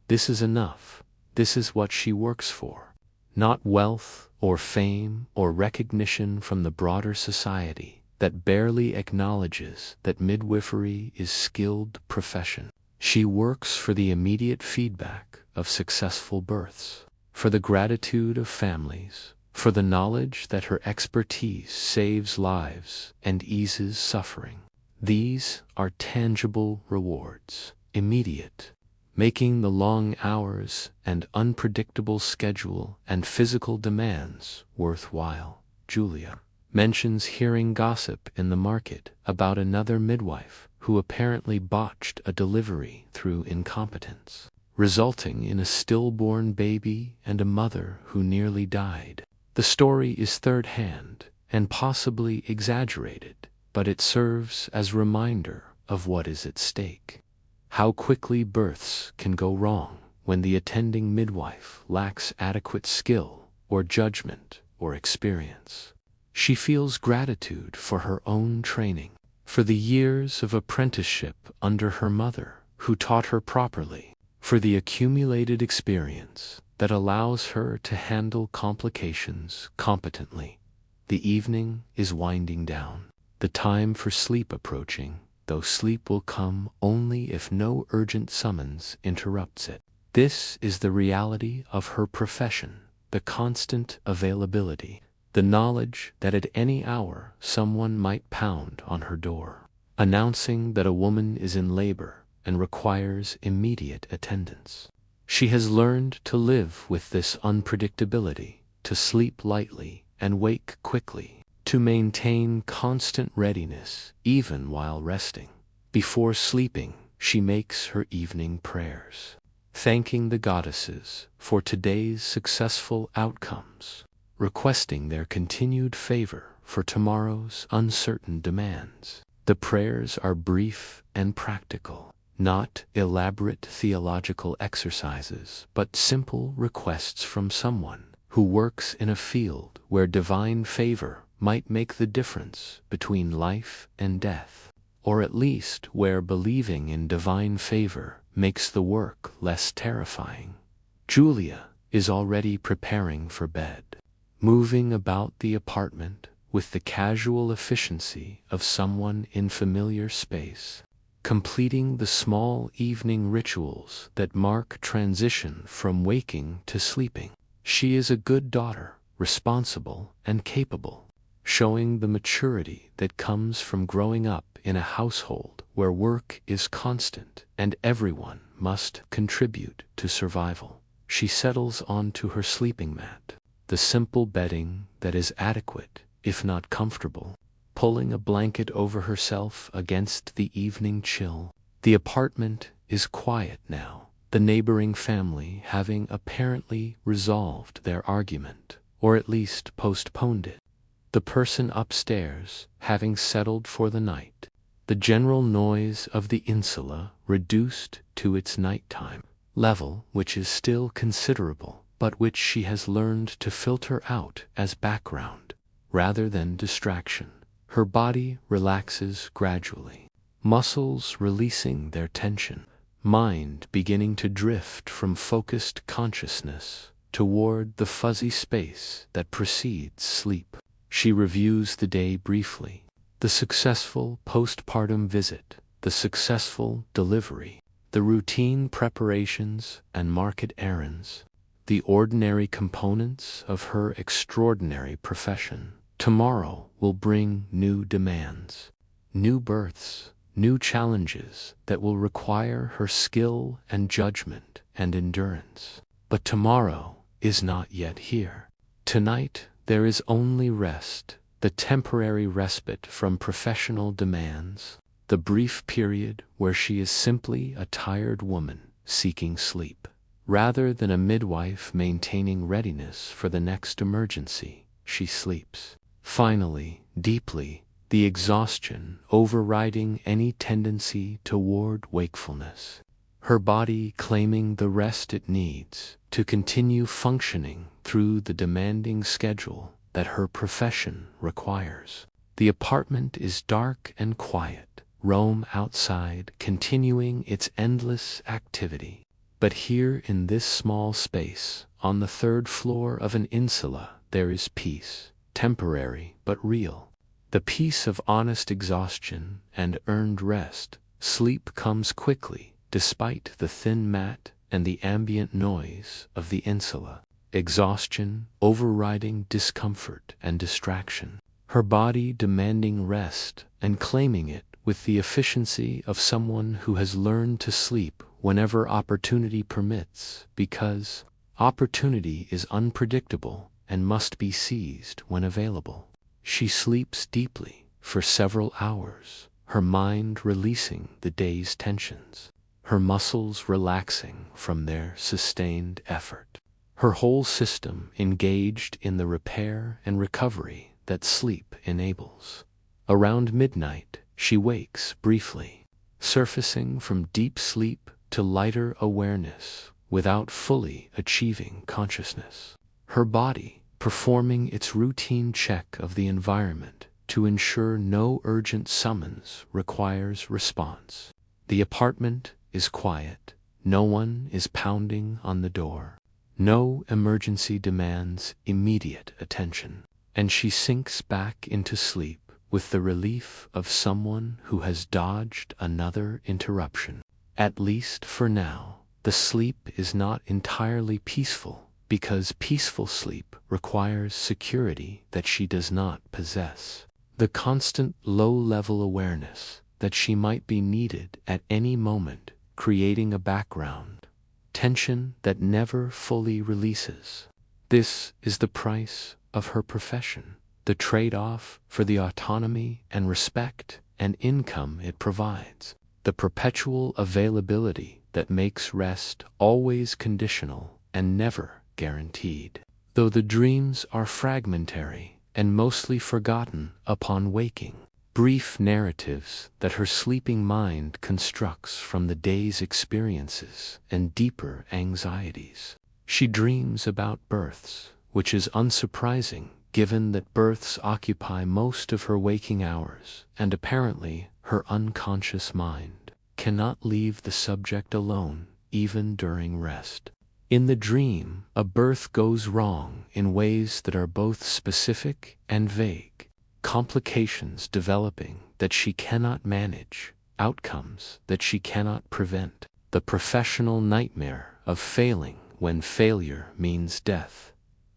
This is enough. This is what she works for. Not wealth or fame or recognition from the broader society that barely acknowledges that midwifery is skilled profession. She works for the immediate feedback of successful births, for the gratitude of families, for the knowledge that her expertise saves lives and eases suffering. These are tangible rewards, immediate, making the long hours and unpredictable schedule and physical demands worthwhile. Julia mentions hearing gossip in the market about another midwife who apparently botched a delivery through incompetence, resulting in a stillborn baby and a mother who nearly died. The story is third-hand and possibly exaggerated, but it serves as a reminder of what is at stake. How quickly births can go wrong when the attending midwife lacks adequate skill or judgment or experience. She feels gratitude for her own training, for the years of apprenticeship under her mother, who taught her properly, for the accumulated experience that allows her to handle complications competently. The evening is winding down, the time for sleep approaching, though sleep will come only if no urgent summons interrupts it. This is the reality of her profession, the constant availability, the knowledge that at any hour someone might pound on her door, announcing that a woman is in labor and requires immediate attendance. She has learned to live with this unpredictability, to sleep lightly and wake quickly, to maintain constant readiness even while resting. Before sleeping, she makes her evening prayers, thanking the goddesses for today's successful outcomes, requesting their continued favor for tomorrow's uncertain demands. The prayers are brief and practical, not elaborate theological exercises, but simple requests from someone who works in a field where divine favor might make the difference between life and death, or at least where believing in divine favor makes the work less terrifying. Julia is already preparing for bed, moving about the apartment with the casual efficiency of someone in familiar space, completing the small evening rituals that mark transition from waking to sleeping. She is a good daughter, responsible and capable, showing the maturity that comes from growing up in a household where work is constant and everyone must contribute to survival. She settles onto her sleeping mat, the simple bedding that is adequate, if not comfortable, pulling a blanket over herself against the evening chill. The apartment is quiet now, the neighboring family having apparently resolved their argument, or at least postponed it. The person upstairs having settled for the night, the general noise of the insula reduced to its nighttime level, which is still considerable, but which she has learned to filter out as background rather than distraction. Her body relaxes gradually, muscles releasing their tension, mind beginning to drift from focused consciousness toward the fuzzy space that precedes sleep. She reviews the day briefly, the successful postpartum visit, the successful delivery, the routine preparations and market errands, the ordinary components of her extraordinary profession. Tomorrow will bring new demands, new births, new challenges that will require her skill and judgment and endurance. But tomorrow is not yet here. Tonight there is only rest, the temporary respite from professional demands, the brief period where she is simply a tired woman seeking sleep. Rather than a midwife maintaining readiness for the next emergency, she sleeps. Finally, deeply, the exhaustion overriding any tendency toward wakefulness. Her body claiming the rest it needs to continue functioning through the demanding schedule that her profession requires. The apartment is dark and quiet, Rome outside continuing its endless activity. But here in this small space, on the third floor of an insula, there is peace, temporary but real. The peace of honest exhaustion and earned rest. Sleep comes quickly, despite the thin mat and the ambient noise of the insula. Exhaustion overriding discomfort and distraction. Her body demanding rest and claiming it with the efficiency of someone who has learned to sleep whenever opportunity permits, because opportunity is unpredictable and must be seized when available. She sleeps deeply for several hours, her mind releasing the day's tensions, her muscles relaxing from their sustained effort, her whole system engaged in the repair and recovery that sleep enables. Around midnight, she wakes briefly, surfacing from deep sleep to lighter awareness without fully achieving consciousness. Her body performing its routine check of the environment to ensure no urgent summons requires response. The apartment is quiet, no one is pounding on the door, no emergency demands immediate attention, and she sinks back into sleep with the relief of someone who has dodged another interruption. At least for now, the sleep is not entirely peaceful, because peaceful sleep requires security that she does not possess. The constant low-level awareness that she might be needed at any moment, creating a background tension that never fully releases. This is the price of her profession, the trade-off for the autonomy and respect and income it provides, the perpetual availability that makes rest always conditional and never guaranteed. Though the dreams are fragmentary and mostly forgotten upon waking, brief narratives that her sleeping mind constructs from the day's experiences and deeper anxieties. She dreams about births, which is unsurprising given that births occupy most of her waking hours, and apparently her unconscious mind cannot leave the subject alone even during rest. In the dream, a birth goes wrong in ways that are both specific and vague, complications developing that she cannot manage, outcomes that she cannot prevent, the professional nightmare of failing when failure means death.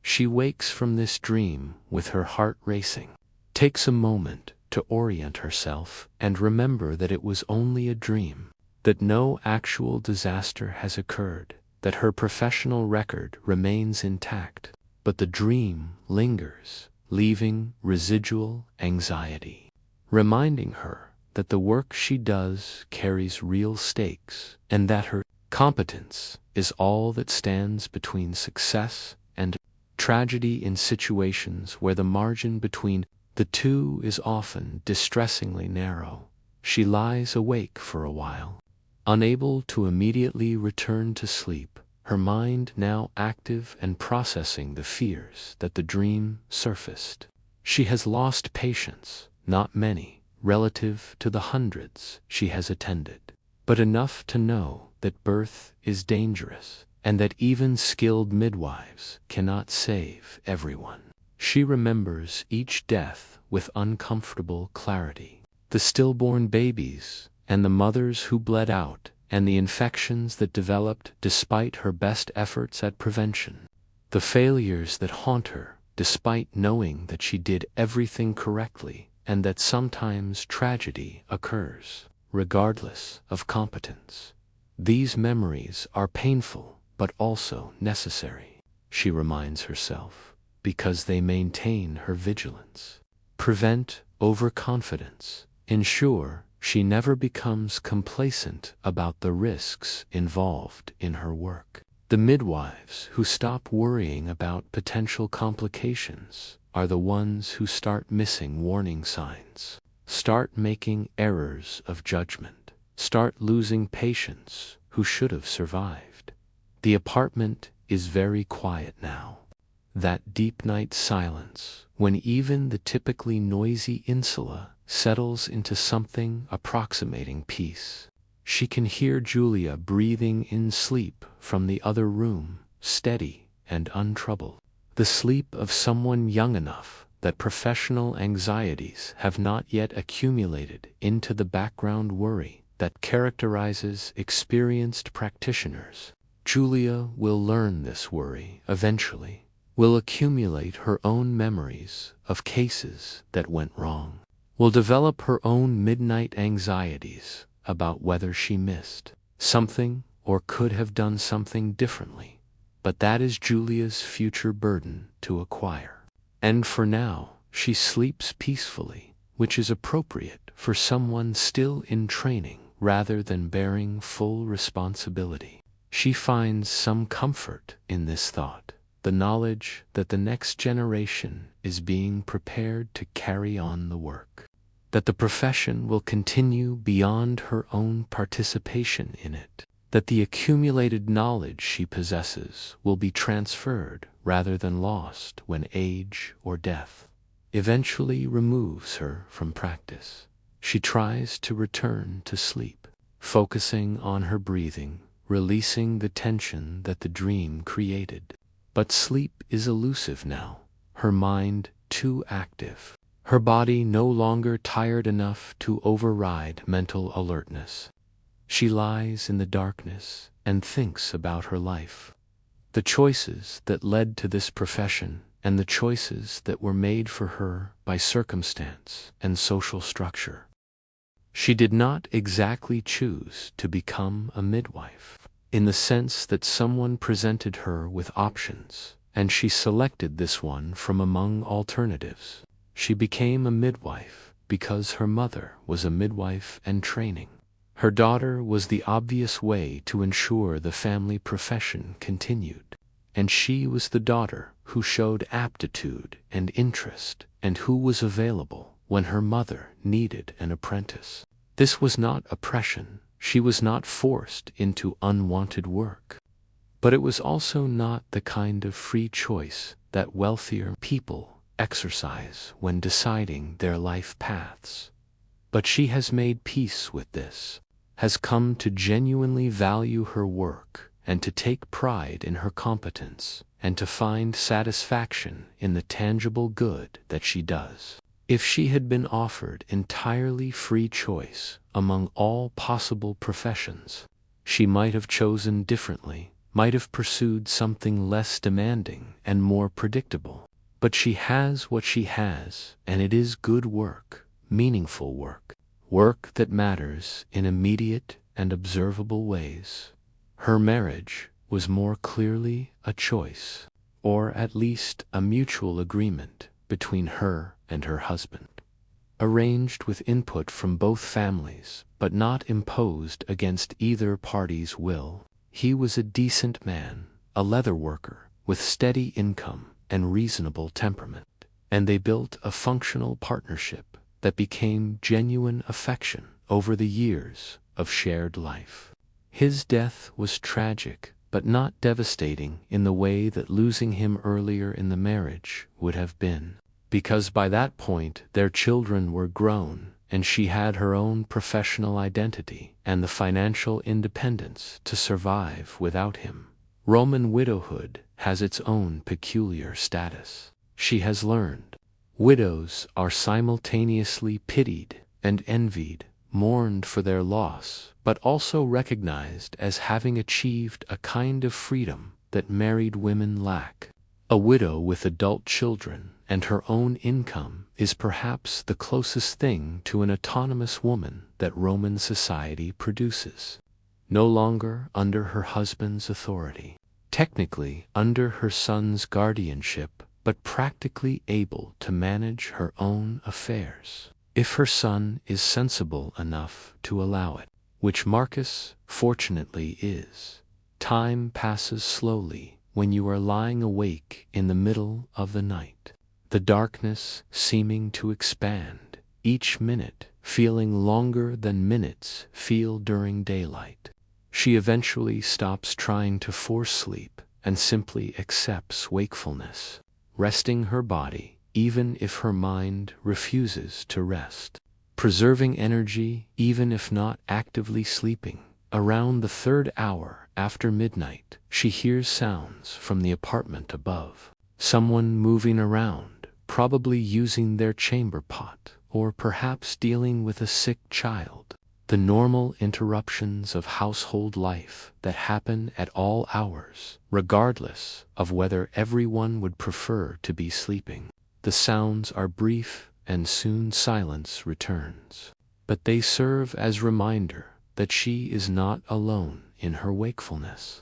She wakes from this dream with her heart racing, takes a moment to orient herself and remember that it was only a dream, that no actual disaster has occurred, that her professional record remains intact, but the dream lingers, leaving residual anxiety, reminding her that the work she does carries real stakes and that her competence is all that stands between success and tragedy in situations where the margin between the two is often distressingly narrow. She lies awake for a while, unable to immediately return to sleep, her mind now active and processing the fears that the dream surfaced. She has lost patients, not many, relative to the hundreds she has attended, but enough to know that birth is dangerous, and that even skilled midwives cannot save everyone. She remembers each death with uncomfortable clarity. The stillborn babies and the mothers who bled out and the infections that developed despite her best efforts at prevention. The failures that haunt her, despite knowing that she did everything correctly and that sometimes tragedy occurs, regardless of competence. These memories are painful but also necessary, she reminds herself, because they maintain her vigilance, prevent overconfidence, ensure she never becomes complacent about the risks involved in her work. The midwives who stop worrying about potential complications are the ones who start missing warning signs, start making errors of judgment, start losing patients who should have survived. The apartment is very quiet now. That deep night silence, when even the typically noisy insula settles into something approximating peace. She can hear Julia breathing in sleep from the other room, steady and untroubled. The sleep of someone young enough that professional anxieties have not yet accumulated into the background worry that characterizes experienced practitioners. Julia will learn this worry eventually, will accumulate her own memories of cases that went wrong, will develop her own midnight anxieties about whether she missed something or could have done something differently. But that is Julia's future burden to acquire. And for now, she sleeps peacefully, which is appropriate for someone still in training rather than bearing full responsibility. She finds some comfort in this thought, the knowledge that the next generation is being prepared to carry on the work, that the profession will continue beyond her own participation in it, that the accumulated knowledge she possesses will be transferred rather than lost when age or death eventually removes her from practice. She tries to return to sleep, focusing on her breathing, releasing the tension that the dream created. But sleep is elusive now, her mind too active, her body no longer tired enough to override mental alertness. She lies in the darkness and thinks about her life, the choices that led to this profession and the choices that were made for her by circumstance and social structure. She did not exactly choose to become a midwife, in the sense that someone presented her with options, and she selected this one from among alternatives. She became a midwife because her mother was a midwife and training. Her daughter was the obvious way to ensure the family profession continued, and she was the daughter who showed aptitude and interest and who was available when her mother needed an apprentice. This was not oppression. She was not forced into unwanted work. But it was also not the kind of free choice that wealthier people exercise when deciding their life paths. But she has made peace with this, has come to genuinely value her work and to take pride in her competence and to find satisfaction in the tangible good that she does. If she had been offered entirely free choice among all possible professions, she might have chosen differently, might have pursued something less demanding and more predictable. But she has what she has, and it is good work, meaningful work, work that matters in immediate and observable ways. Her marriage was more clearly a choice, or at least a mutual agreement between her and her husband, arranged with input from both families, but not imposed against either party's will. He was a decent man, a leather worker, with steady income and reasonable temperament, and they built a functional partnership that became genuine affection over the years of shared life. His death was tragic, but not devastating in the way that losing him earlier in the marriage would have been, because by that point their children were grown, and she had her own professional identity and the financial independence to survive without him. Roman widowhood has its own peculiar status. She has learned. Widows are simultaneously pitied and envied mourned for their loss, but also recognized as having achieved a kind of freedom that married women lack. A widow with adult children and her own income is perhaps the closest thing to an autonomous woman that Roman society produces. No longer under her husband's authority, technically under her son's guardianship, but practically able to manage her own affairs, if her son is sensible enough to allow it, which Marcus fortunately is. Time passes slowly when you are lying awake in the middle of the night, the darkness seeming to expand, each minute feeling longer than minutes feel during daylight. She eventually stops trying to force sleep and simply accepts wakefulness, resting her body even if her mind refuses to rest, preserving energy even if not actively sleeping. Around the third hour after midnight, she hears sounds from the apartment above. Someone moving around, probably using their chamber pot, or perhaps dealing with a sick child. The normal interruptions of household life that happen at all hours, regardless of whether everyone would prefer to be sleeping. The sounds are brief and soon silence returns. But they serve as reminder that she is not alone in her wakefulness.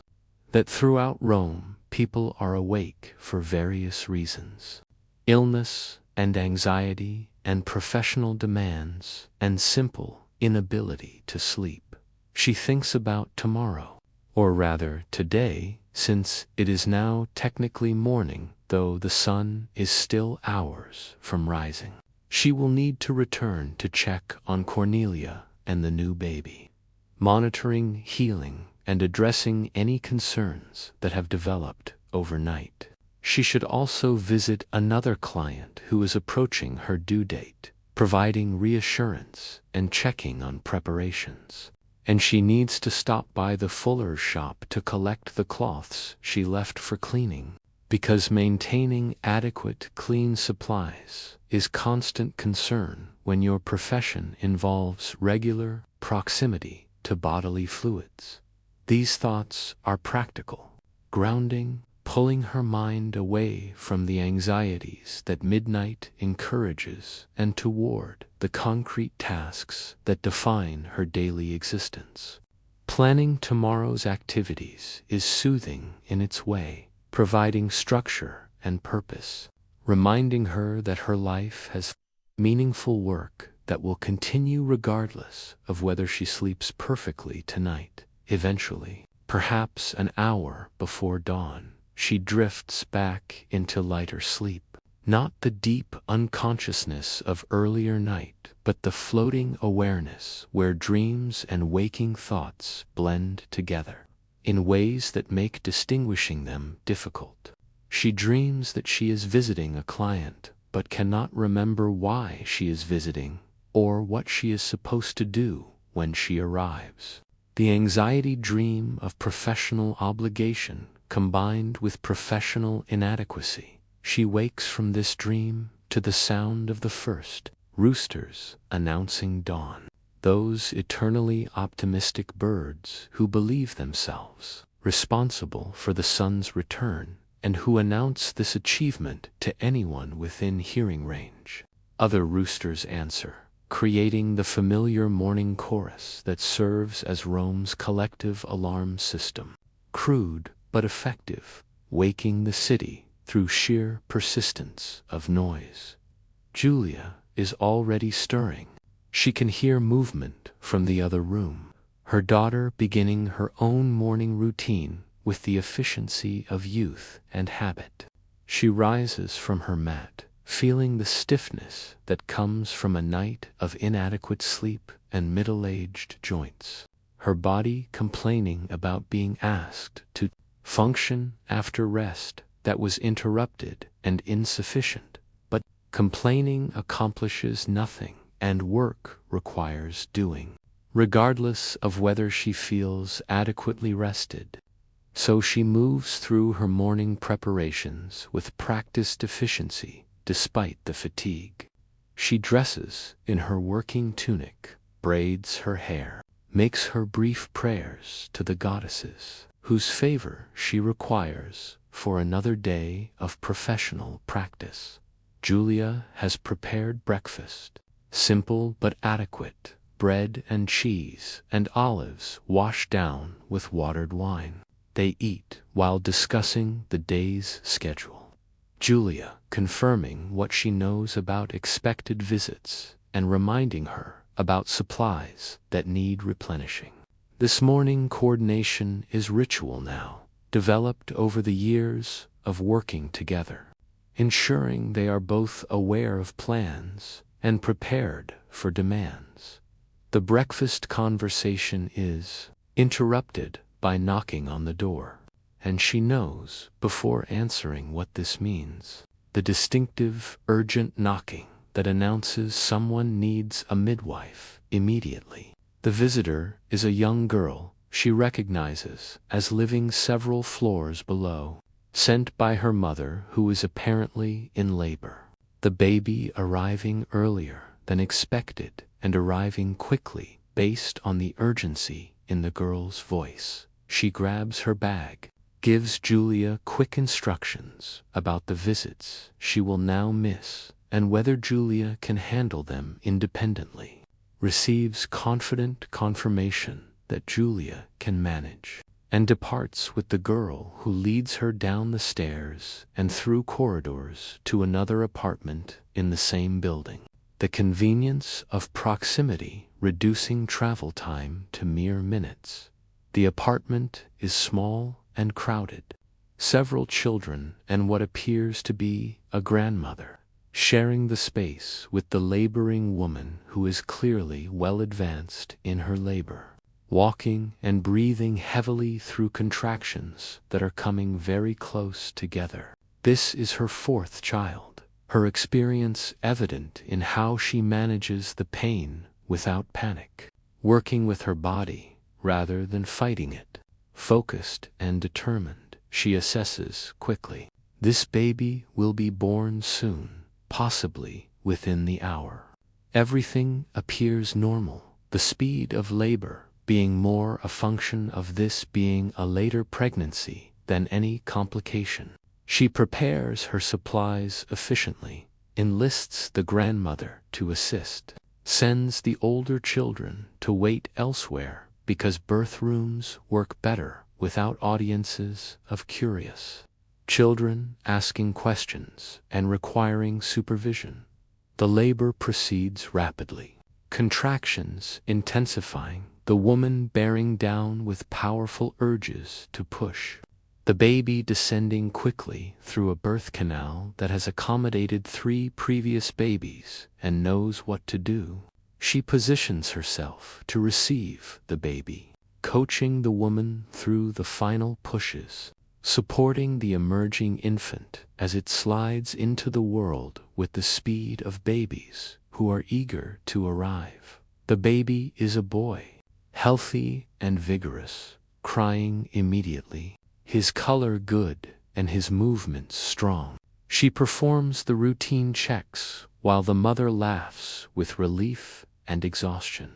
That throughout Rome, people are awake for various reasons. Illness and anxiety and professional demands and simple inability to sleep. She thinks about tomorrow, or rather today, since it is now technically morning, though the sun is still hours from rising. She will need to return to check on Cornelia and the new baby, monitoring healing and addressing any concerns that have developed overnight. She should also visit another client who is approaching her due date, providing reassurance and checking on preparations. And she needs to stop by the fuller's shop to collect the cloths she left for cleaning, because maintaining adequate clean supplies is constant concern when your profession involves regular proximity to bodily fluids. These thoughts are practical, grounding, pulling her mind away from the anxieties that midnight encourages and toward the concrete tasks that define her daily existence. Planning tomorrow's activities is soothing in its way, providing structure and purpose, reminding her that her life has meaningful work that will continue regardless of whether she sleeps perfectly tonight. Eventually, perhaps an hour before dawn, she drifts back into lighter sleep. Not the deep unconsciousness of earlier night, but the floating awareness where dreams and waking thoughts blend together in ways that make distinguishing them difficult. She dreams that she is visiting a client, but cannot remember why she is visiting or what she is supposed to do when she arrives. The anxiety dream of professional obligation combined with professional inadequacy. She wakes from this dream to the sound of the first roosters announcing dawn. Those eternally optimistic birds who believe themselves responsible for the sun's return and who announce this achievement to anyone within hearing range. Other roosters answer, creating the familiar morning chorus that serves as Rome's collective alarm system. Crude but effective, waking the city through sheer persistence of noise. Julia is already stirring. She can hear movement from the other room, her daughter beginning her own morning routine with the efficiency of youth and habit. She rises from her mat, feeling the stiffness that comes from a night of inadequate sleep and middle-aged joints. Her body complaining about being asked to function after rest that was interrupted and insufficient. But complaining accomplishes nothing, and work requires doing, regardless of whether she feels adequately rested. So she moves through her morning preparations with practiced efficiency despite the fatigue. She dresses in her working tunic, braids her hair, makes her brief prayers to the goddesses, whose favor she requires for another day of professional practice. Julia has prepared breakfast, simple but adequate, bread and cheese and olives washed down with watered wine. They eat while discussing the day's schedule. Julia confirming what she knows about expected visits and reminding her about supplies that need replenishing. This morning coordination is ritual now, developed over the years of working together, ensuring they are both aware of plans and prepared for demands. The breakfast conversation is interrupted by knocking on the door, and she knows before answering what this means. The distinctive, urgent knocking that announces someone needs a midwife immediately. The visitor is a young girl she recognizes as living several floors below, sent by her mother who is apparently in labor. The baby arriving earlier than expected and arriving quickly based on the urgency in the girl's voice. She grabs her bag, gives Julia quick instructions about the visits she will now miss and whether Julia can handle them independently, receives confident confirmation that Julia can manage, and departs with the girl who leads her down the stairs and through corridors to another apartment in the same building. The convenience of proximity reducing travel time to mere minutes. The apartment is small and crowded. Several children and what appears to be a grandmother, sharing the space with the laboring woman who is clearly well advanced in her labor, walking and breathing heavily through contractions that are coming very close together. This is her fourth child, her experience evident in how she manages the pain without panic, working with her body rather than fighting it. Focused and determined, she assesses quickly. This baby will be born soon, possibly within the hour. Everything appears normal, the speed of labor being more a function of this being a later pregnancy than any complication. She prepares her supplies efficiently, enlists the grandmother to assist, sends the older children to wait elsewhere because birth rooms work better without audiences of curious children asking questions and requiring supervision. The labor proceeds rapidly, contractions intensifying, the woman bearing down with powerful urges to push, the baby descending quickly through a birth canal that has accommodated 3 previous babies and knows what to do. She positions herself to receive the baby, coaching the woman through the final pushes, supporting the emerging infant as it slides into the world with the speed of babies who are eager to arrive. The baby is a boy, healthy and vigorous, crying immediately, his color good and his movements strong. She performs the routine checks while the mother laughs with relief and exhaustion,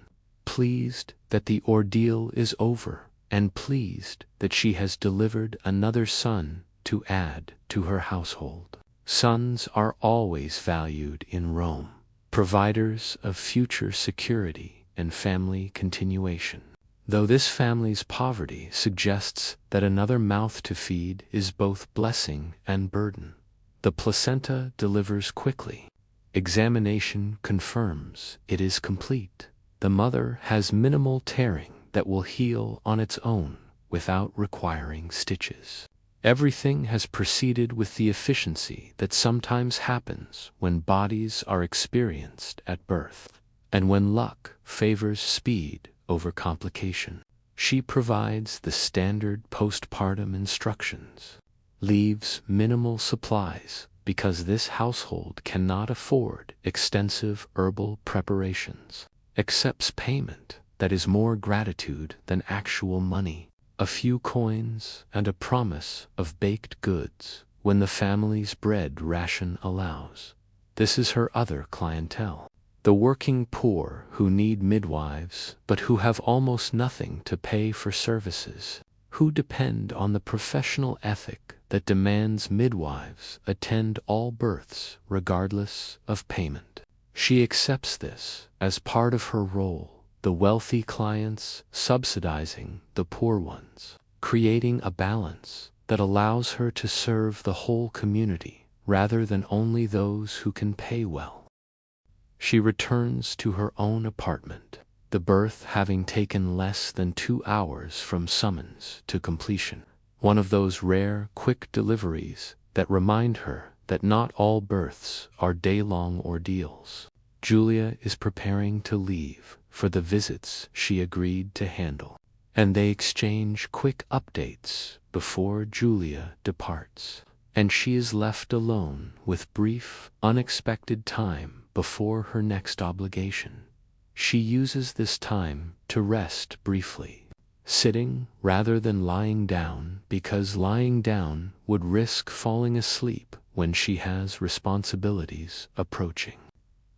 pleased that the ordeal is over and pleased that she has delivered another son to add to her household. Sons are always valued in Rome, providers of future security and family continuation. Though this family's poverty suggests that another mouth to feed is both blessing and burden, the placenta delivers quickly. Examination confirms it is complete. The mother has minimal tearing that will heal on its own without requiring stitches. Everything has proceeded with the efficiency that sometimes happens when bodies are experienced at birth, and when luck favors speed over complication. She provides the standard postpartum instructions, leaves minimal supplies because this household cannot afford extensive herbal preparations, accepts payment that is more gratitude than actual money, a few coins and a promise of baked goods when the family's bread ration allows. This is her other clientele, The working poor who need midwives but who have almost nothing to pay for services, who depend on the professional ethic that demands midwives attend all births regardless of payment. She accepts this as part of her role, the wealthy clients subsidizing the poor ones, creating a balance that allows her to serve the whole community rather than only those who can pay well. She returns to her own apartment, the birth having taken less than 2 hours from summons to completion, one of those rare, quick deliveries that remind her that not all births are day-long ordeals. Julia is preparing to leave for the visits she agreed to handle, and they exchange quick updates before Julia departs, and she is left alone with brief, unexpected time before her next obligation. She uses this time to rest briefly, sitting rather than lying down because lying down would risk falling asleep when she has responsibilities approaching.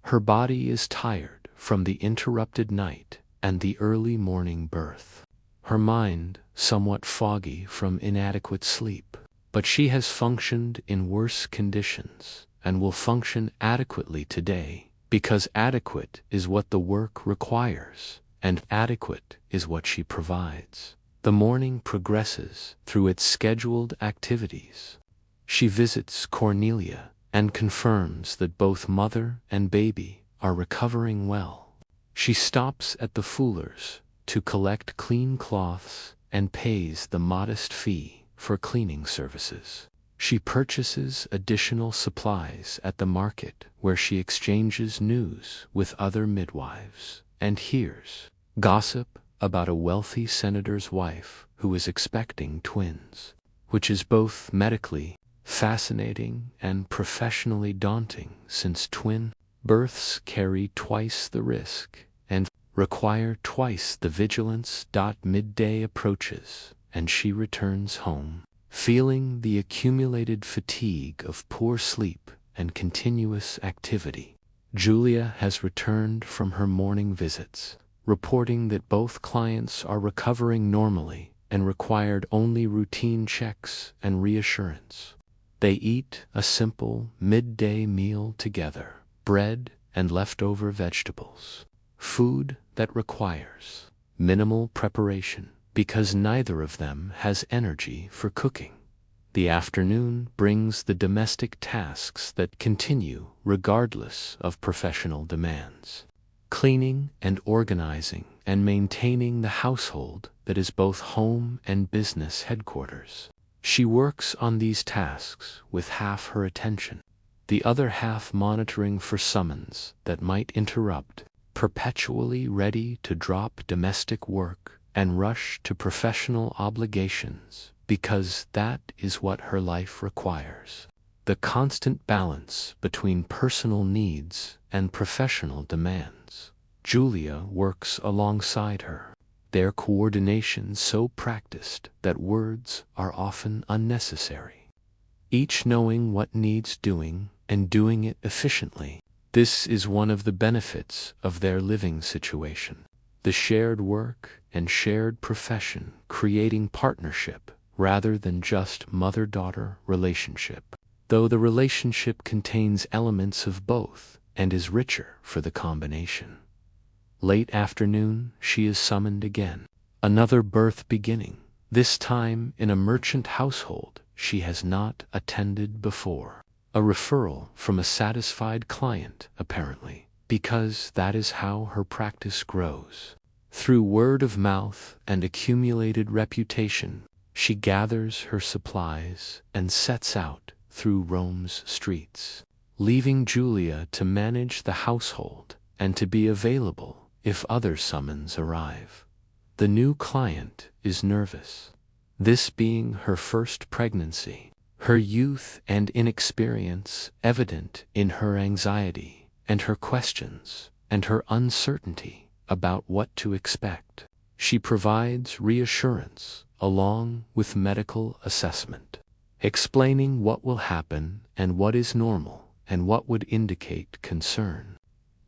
Her body is tired from the interrupted night and the early morning birth. Her mind somewhat foggy from inadequate sleep, but she has functioned in worse conditions and will function adequately today because adequate is what the work requires and adequate is what she provides. The morning progresses through its scheduled activities. She visits Cornelia and confirms that both mother and baby are recovering well. She stops at the Fuller's to collect clean cloths and pays the modest fee for cleaning services. She purchases additional supplies at the market where she exchanges news with other midwives and hears gossip about a wealthy senator's wife who is expecting twins, which is both medically fascinating and professionally daunting since twin births carry twice the risk and require twice the vigilance. Midday approaches and she returns home, feeling the accumulated fatigue of poor sleep and continuous activity. Julia has returned from her morning visits, reporting that both clients are recovering normally and required only routine checks and reassurance. They eat a simple midday meal together, bread and leftover vegetables, food that requires minimal preparation because neither of them has energy for cooking. The afternoon brings the domestic tasks that continue regardless of professional demands. Cleaning and organizing and maintaining the household that is both home and business headquarters. She works on these tasks with half her attention, the other half monitoring for summons that might interrupt, perpetually ready to drop domestic work and rush to professional obligations because that is what her life requires. The constant balance between personal needs and professional demands. Julia works alongside her, their coordination so practiced that words are often unnecessary, each knowing what needs doing and doing it efficiently. This is one of the benefits of their living situation. The shared work and shared profession creating partnership rather than just mother-daughter relationship, though the relationship contains elements of both and is richer for the combination. Late afternoon, she is summoned again. Another birth beginning, this time in a merchant household she has not attended before. A referral from a satisfied client, apparently, because that is how her practice grows. Through word of mouth and accumulated reputation, she gathers her supplies and sets out through Rome's streets, leaving Julia to manage the household and to be available if other summons arrive. The new client is nervous, this being her first pregnancy, her youth and inexperience evident in her anxiety and her questions and her uncertainty about what to expect. She provides reassurance along with medical assessment, explaining what will happen and what is normal and what would indicate concern.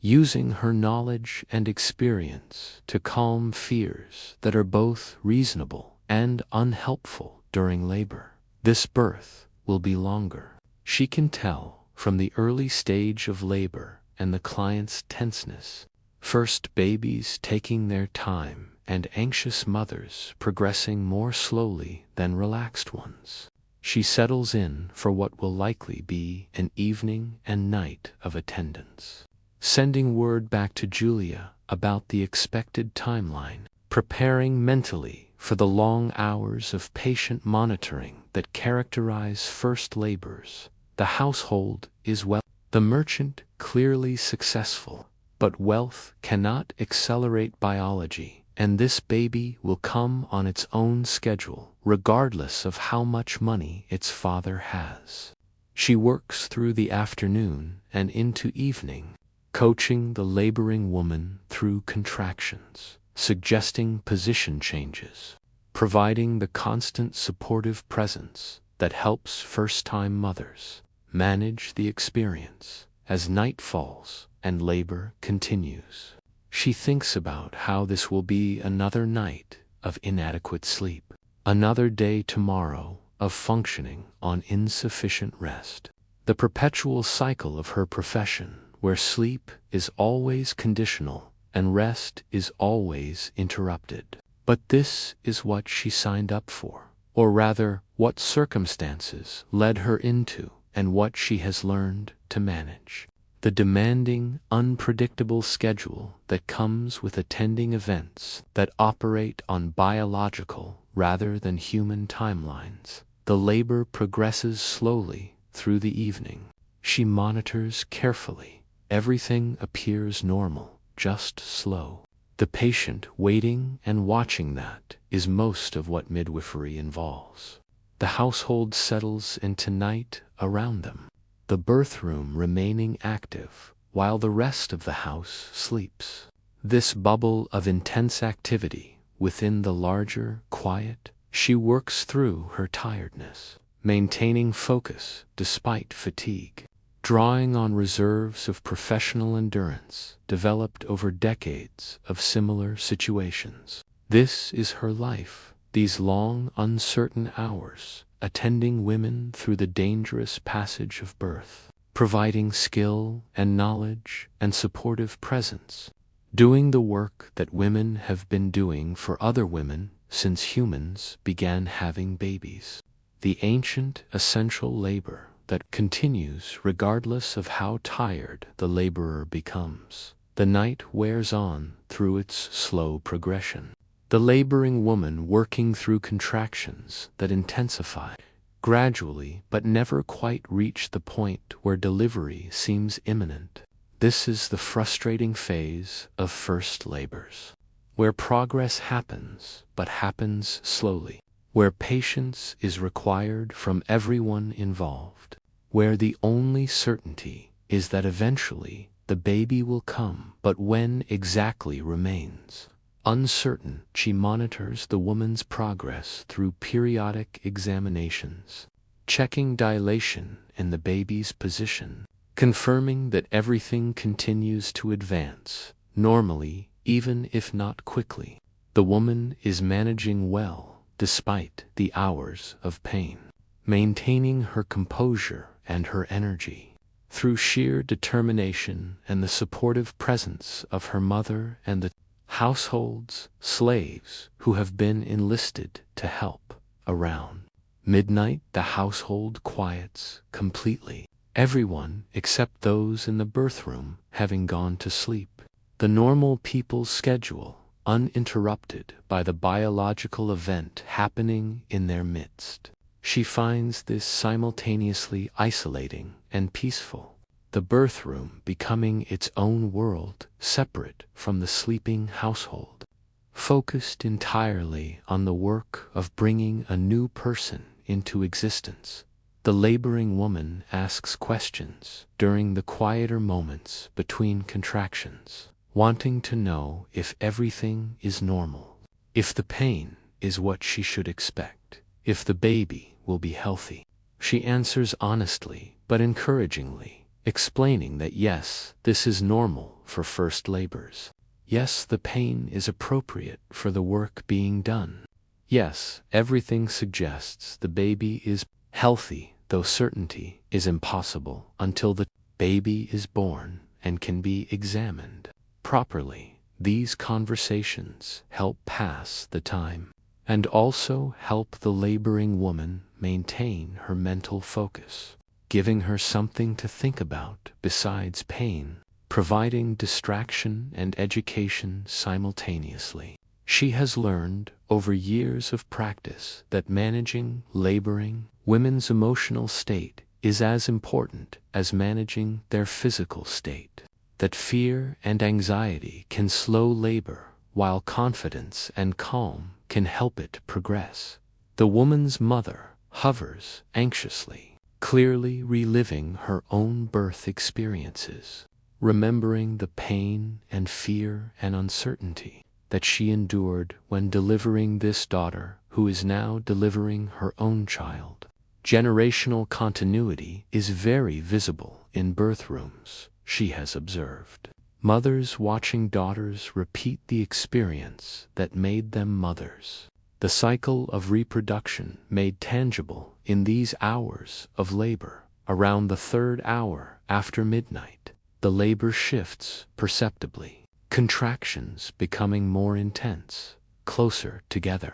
using her knowledge and experience to calm fears that are both reasonable and unhelpful during labor. This birth will be longer. She can tell from the early stage of labor and the client's tenseness. First babies taking their time and anxious mothers progressing more slowly than relaxed ones. She settles in for what will likely be an evening and night of attendance, sending word back to Julia about the expected timeline, preparing mentally for the long hours of patient monitoring that characterize first labors. The household is well. The merchant clearly successful, but wealth cannot accelerate biology, and this baby will come on its own schedule, regardless of how much money its father has. She works through the afternoon and into evening, coaching the laboring woman through contractions, suggesting position changes, providing the constant supportive presence that helps first-time mothers manage the experience as night falls and labor continues. She thinks about how this will be another night of inadequate sleep, another day tomorrow of functioning on insufficient rest. The perpetual cycle of her profession, where sleep is always conditional and rest is always interrupted. But this is what she signed up for, or rather, what circumstances led her into and what she has learned to manage. The demanding, unpredictable schedule that comes with attending events that operate on biological rather than human timelines. The labor progresses slowly through the evening. She monitors carefully. Everything appears normal, just slow. The patient waiting and watching that is most of what midwifery involves. The household settles into night around them, the birth room remaining active while the rest of the house sleeps. This bubble of intense activity within the larger, quiet, she works through her tiredness, maintaining focus despite fatigue, drawing on reserves of professional endurance developed over decades of similar situations. This is her life, these long, uncertain hours, attending women through the dangerous passage of birth, providing skill and knowledge and supportive presence, doing the work that women have been doing for other women since humans began having babies. The ancient, essential labor that continues regardless of how tired the laborer becomes. The night wears on through its slow progression. The laboring woman working through contractions that intensify gradually but never quite reach the point where delivery seems imminent. This is the frustrating phase of first labors, where progress happens but happens slowly, where patience is required from everyone involved, where the only certainty is that eventually the baby will come, but when exactly remains uncertain. She monitors the woman's progress through periodic examinations, checking dilation in the baby's position, confirming that everything continues to advance normally, even if not quickly. The woman is managing well despite the hours of pain, maintaining her composure and her energy through sheer determination and the supportive presence of her mother and the household's slaves who have been enlisted to help. Around midnight, the household quiets completely, everyone except those in the birth room having gone to sleep. The normal people's schedule uninterrupted by the biological event happening in their midst. She finds this simultaneously isolating and peaceful, the birth room becoming its own world separate from the sleeping household, focused entirely on the work of bringing a new person into existence. The laboring woman asks questions during the quieter moments between contractions, wanting to know if everything is normal, if the pain is what she should expect, if the baby will be healthy. She answers honestly but encouragingly, explaining that yes, this is normal for first labors. Yes, the pain is appropriate for the work being done. Yes, everything suggests the baby is healthy, though certainty is impossible until the baby is born and can be examined properly. These conversations help pass the time and also help the laboring woman maintain her mental focus, giving her something to think about besides pain, providing distraction and education simultaneously. She has learned over years of practice that managing laboring women's emotional state is as important as managing their physical state, that fear and anxiety can slow labor while confidence and calm can help it progress. The woman's mother hovers anxiously, clearly reliving her own birth experiences, remembering the pain and fear and uncertainty that she endured when delivering this daughter who is now delivering her own child. Generational continuity is very visible in birth rooms, she has observed. Mothers watching daughters repeat the experience that made them mothers. The cycle of reproduction made tangible in these hours of labor. Around the third hour after midnight, the labor shifts perceptibly, contractions becoming more intense, closer together.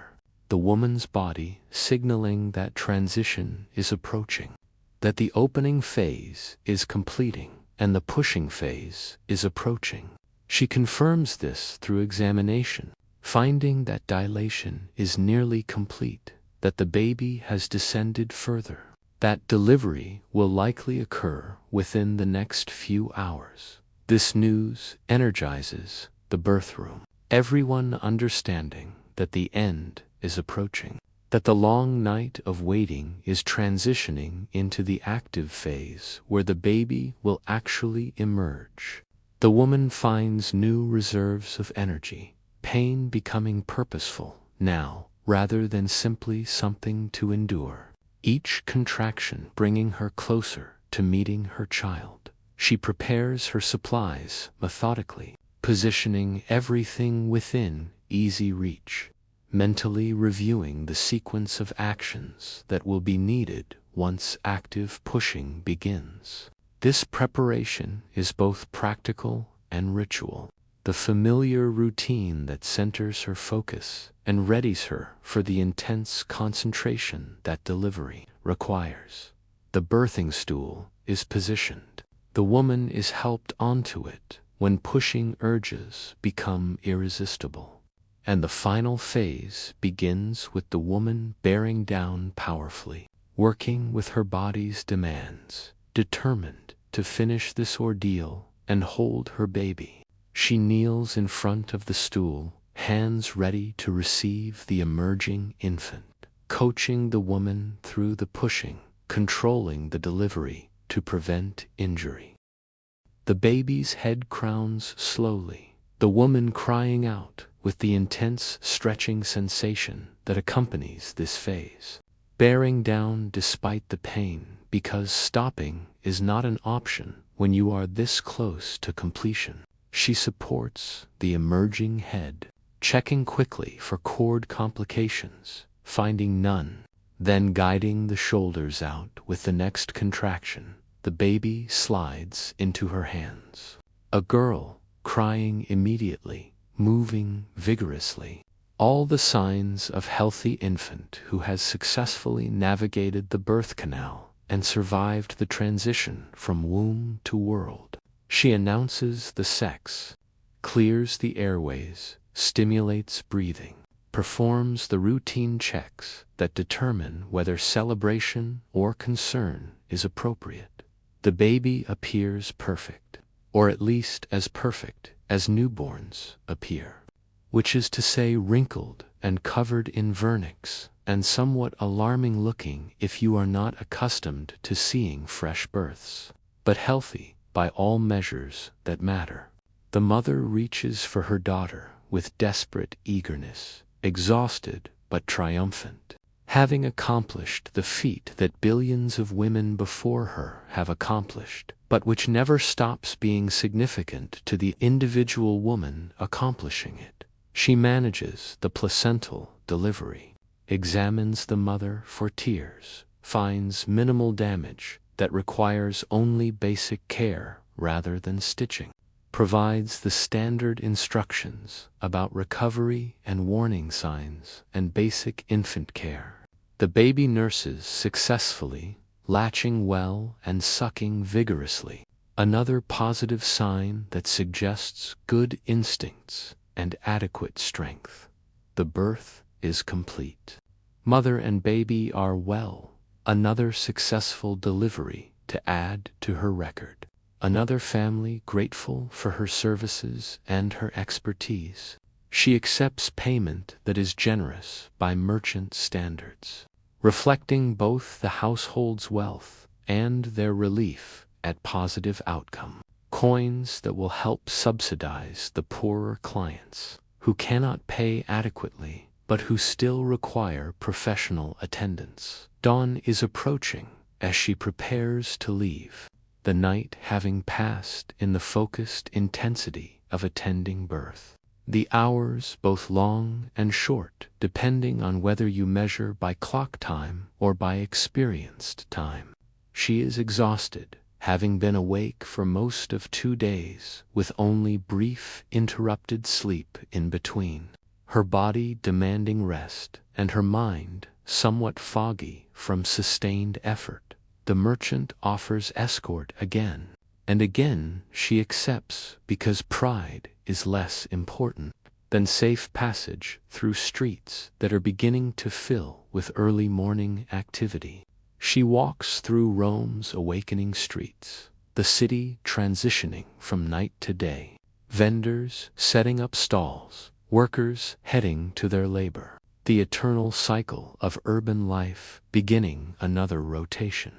The woman's body signaling that transition is approaching, that the opening phase is completing and the pushing phase is approaching. She confirms this through examination, finding that dilation is nearly complete, that the baby has descended further, that delivery will likely occur within the next few hours. This news energizes the birth room, everyone understanding that the end is approaching, that the long night of waiting is transitioning into the active phase where the baby will actually emerge. The woman finds new reserves of energy, pain becoming purposeful now rather than simply something to endure, each contraction bringing her closer to meeting her child. She prepares her supplies methodically, positioning everything within easy reach, mentally reviewing the sequence of actions that will be needed once active pushing begins. This preparation is both practical and ritual, the familiar routine that centers her focus and readies her for the intense concentration that delivery requires. The birthing stool is positioned. The woman is helped onto it when pushing urges become irresistible. And the final phase begins with the woman bearing down powerfully, working with her body's demands, determined to finish this ordeal and hold her baby. She kneels in front of the stool, hands ready to receive the emerging infant, coaching the woman through the pushing, controlling the delivery to prevent injury. The baby's head crowns slowly, the woman crying out with the intense stretching sensation that accompanies this phase, bearing down despite the pain, because stopping is not an option when you are this close to completion. She supports the emerging head, checking quickly for cord complications, finding none, then guiding the shoulders out with the next contraction. The baby slides into her hands. A girl, crying immediately, moving vigorously. All the signs of healthy infant who has successfully navigated the birth canal and survived the transition from womb to world. She announces the sex, clears the airways, stimulates breathing, performs the routine checks that determine whether celebration or concern is appropriate. The baby appears perfect, or at least as perfect as newborns appear, which is to say wrinkled and covered in vernix, and somewhat alarming looking if you are not accustomed to seeing fresh births, but healthy by all measures that matter. The mother reaches for her daughter with desperate eagerness, exhausted but triumphant, having accomplished the feat that billions of women before her have accomplished, but which never stops being significant to the individual woman accomplishing it. She manages the placental delivery, examines the mother for tears, finds minimal damage that requires only basic care rather than stitching, provides the standard instructions about recovery and warning signs and basic infant care. The baby nurses successfully, latching well and sucking vigorously, another positive sign that suggests good instincts and adequate strength. The birth is complete. Mother and baby are well, another successful delivery to add to her record. Another family grateful for her services and her expertise. She accepts payment that is generous by merchant standards, reflecting both the household's wealth and their relief at positive outcome. Coins that will help subsidize the poorer clients who cannot pay adequately but who still require professional attendance. Dawn is approaching as she prepares to leave, the night having passed in the focused intensity of attending birth. The hours, both long and short, depending on whether you measure by clock time or by experienced time. She is exhausted, having been awake for most of 2 days, with only brief, interrupted sleep in between. Her body demanding rest, and her mind somewhat foggy from sustained effort. The merchant offers escort again, and again she accepts because pride is less important than safe passage through streets that are beginning to fill with early morning activity. She walks through Rome's awakening streets, the city transitioning from night to day, vendors setting up stalls, workers heading to their labor, the eternal cycle of urban life beginning another rotation.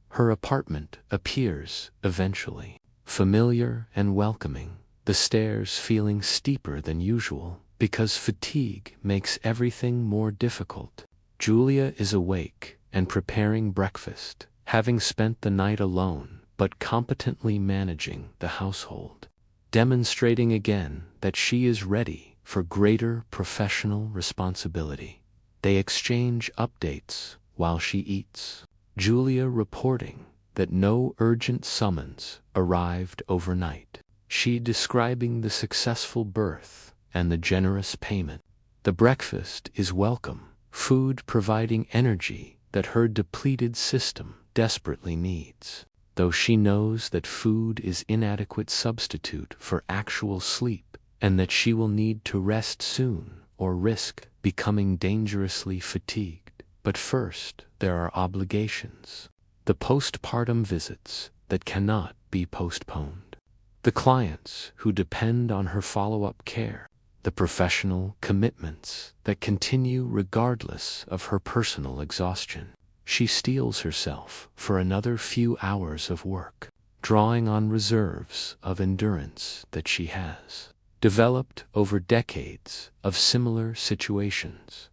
Her apartment appears eventually, familiar and welcoming, the stairs feeling steeper than usual because fatigue makes everything more difficult. Julia is awake and preparing breakfast, having spent the night alone but competently managing the household, demonstrating again that she is ready for greater professional responsibility. They exchange updates while she eats, Julia reporting that no urgent summons arrived overnight, she describing the successful birth and the generous payment. The breakfast is welcome, food providing energy that her depleted system desperately needs, though she knows that food is inadequate substitute for actual sleep and that she will need to rest soon or risk becoming dangerously fatigued. But first, there are obligations, the postpartum visits that cannot be postponed, the clients who depend on her follow-up care, the professional commitments that continue regardless of her personal exhaustion. She steels herself for another few hours of work, drawing on reserves of endurance that she has developed over decades of similar situations.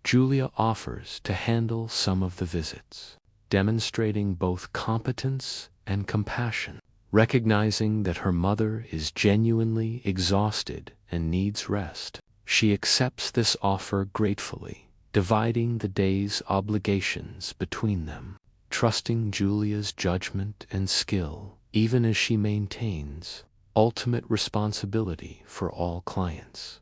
Julia offers to handle some of the visits, demonstrating both competence and compassion, recognizing that her mother is genuinely exhausted and needs rest. She accepts this offer gratefully, dividing the day's obligations between them, trusting Julia's judgment and skill, even as she maintains ultimate responsibility for all clients.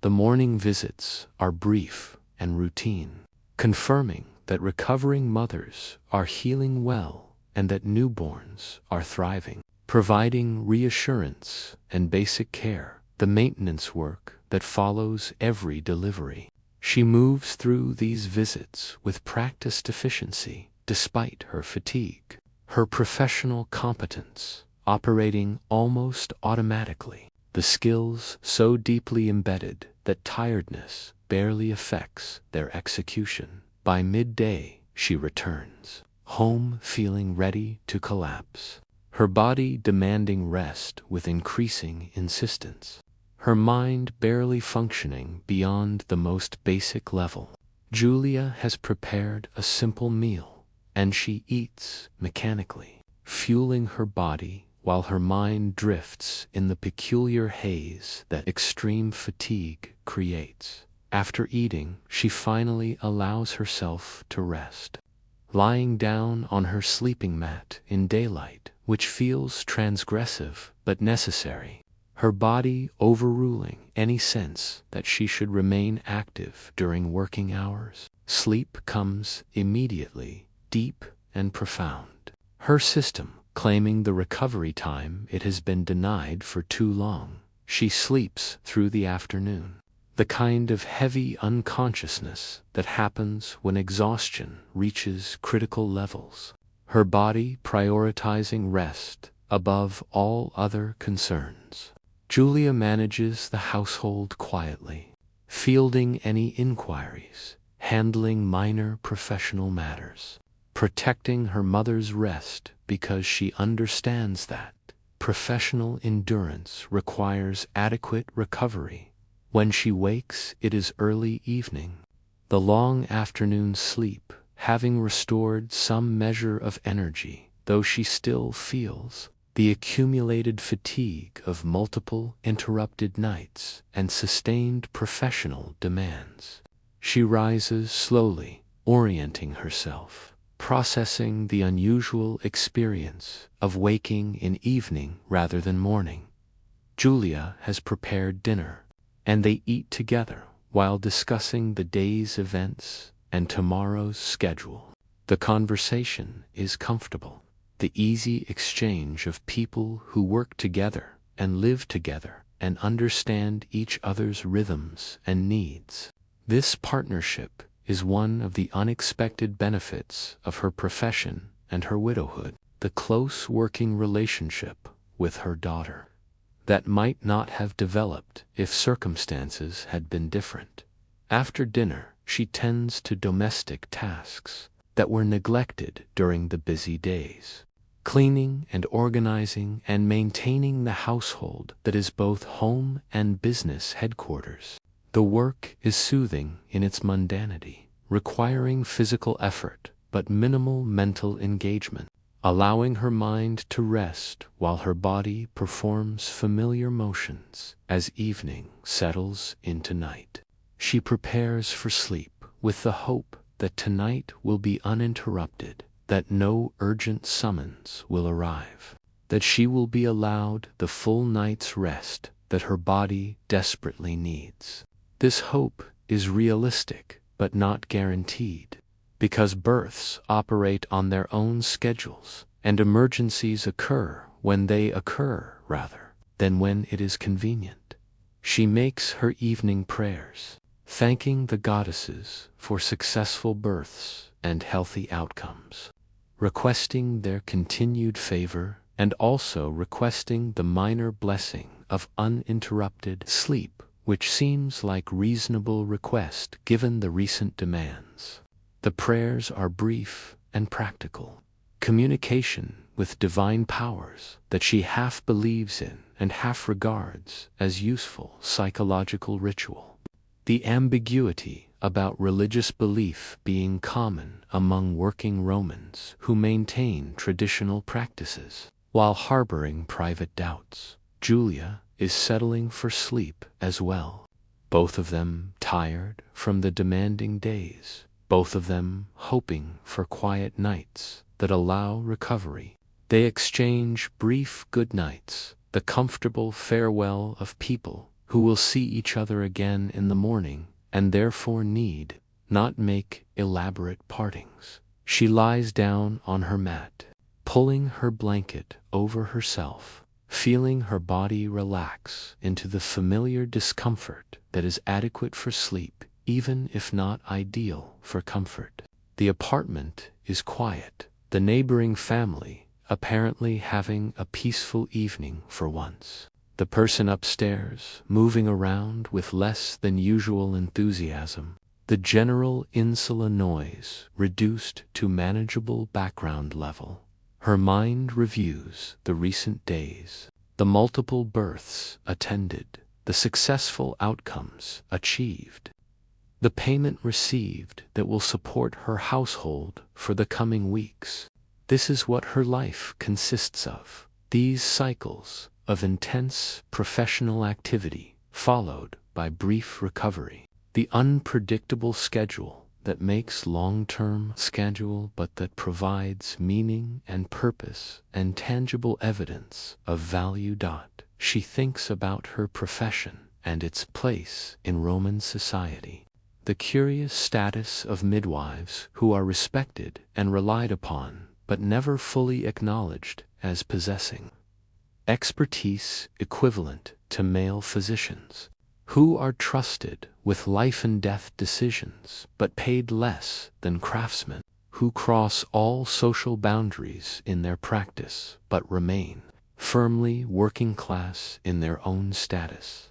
The morning visits are brief and routine, confirming that recovering mothers are healing well and that newborns are thriving, providing reassurance and basic care, the maintenance work that follows every delivery. She moves through these visits with practiced efficiency despite her fatigue, her professional competence operating almost automatically, the skills so deeply embedded that tiredness barely affects their execution. By midday, she returns home feeling ready to collapse, her body demanding rest with increasing insistence, her mind barely functioning beyond the most basic level. Julia has prepared a simple meal, and she eats mechanically, fueling her body while her mind drifts in the peculiar haze that extreme fatigue creates. After eating, she finally allows herself to rest, lying down on her sleeping mat in daylight, which feels transgressive but necessary, her body overruling any sense that she should remain active during working hours. Sleep comes immediately, deep and profound, her system claiming the recovery time it has been denied for too long. She sleeps through the afternoon, the kind of heavy unconsciousness that happens when exhaustion reaches critical levels, her body prioritizing rest above all other concerns. Julia manages the household quietly, fielding any inquiries, handling minor professional matters, protecting her mother's rest because she understands that professional endurance requires adequate recovery. When she wakes, it is early evening, the long afternoon sleep having restored some measure of energy, though she still feels the accumulated fatigue of multiple interrupted nights and sustained professional demands. She rises slowly, orienting herself, processing the unusual experience of waking in evening rather than morning. Julia has prepared dinner, and they eat together while discussing the day's events and tomorrow's schedule. The conversation is comfortable, the easy exchange of people who work together and live together and understand each other's rhythms and needs. This partnership is one of the unexpected benefits of her profession and her widowhood, the close working relationship with her daughter that might not have developed if circumstances had been different. After dinner, she tends to domestic tasks that were neglected during the busy days, cleaning and organizing and maintaining the household that is both home and business headquarters. The work is soothing in its mundanity, requiring physical effort but minimal mental engagement, allowing her mind to rest while her body performs familiar motions as evening settles into night. She prepares for sleep with the hope that tonight will be uninterrupted, that no urgent summons will arrive, that she will be allowed the full night's rest that her body desperately needs. This hope is realistic but not guaranteed, because births operate on their own schedules and emergencies occur when they occur rather than when it is convenient. She makes her evening prayers, thanking the goddesses for successful births and healthy outcomes, requesting their continued favor and also requesting the minor blessing of uninterrupted sleep, which seems like reasonable request given the recent demands. The prayers are brief and practical, communication with divine powers that she half believes in and half regards as useful psychological ritual. The ambiguity about religious belief being common among working Romans who maintain traditional practices, while harboring private doubts. Julia is settling for sleep as well, both of them tired from the demanding days, both of them hoping for quiet nights that allow recovery. They exchange brief good nights, the comfortable farewell of people who will see each other again in the morning and therefore need not make elaborate partings. She lies down on her mat, pulling her blanket over herself, feeling her body relax into the familiar discomfort that is adequate for sleep, even if not ideal for comfort. The apartment is quiet, the neighboring family apparently having a peaceful evening for once. The person upstairs moving around with less than usual enthusiasm, the general insula noise reduced to manageable background level. Her mind reviews the recent days, the multiple births attended, the successful outcomes achieved. the payment received that will support her household for the coming weeks. This is what her life consists of. These cycles of intense professional activity, followed by brief recovery. The unpredictable schedule that makes long-term schedule but that provides meaning and purpose and tangible evidence of value. She thinks about her profession and its place in Roman society. The curious status of midwives who are respected and relied upon but never fully acknowledged as possessing expertise equivalent to male physicians, who are trusted with life and death decisions but paid less than craftsmen, who cross all social boundaries in their practice but remain firmly working class in their own status.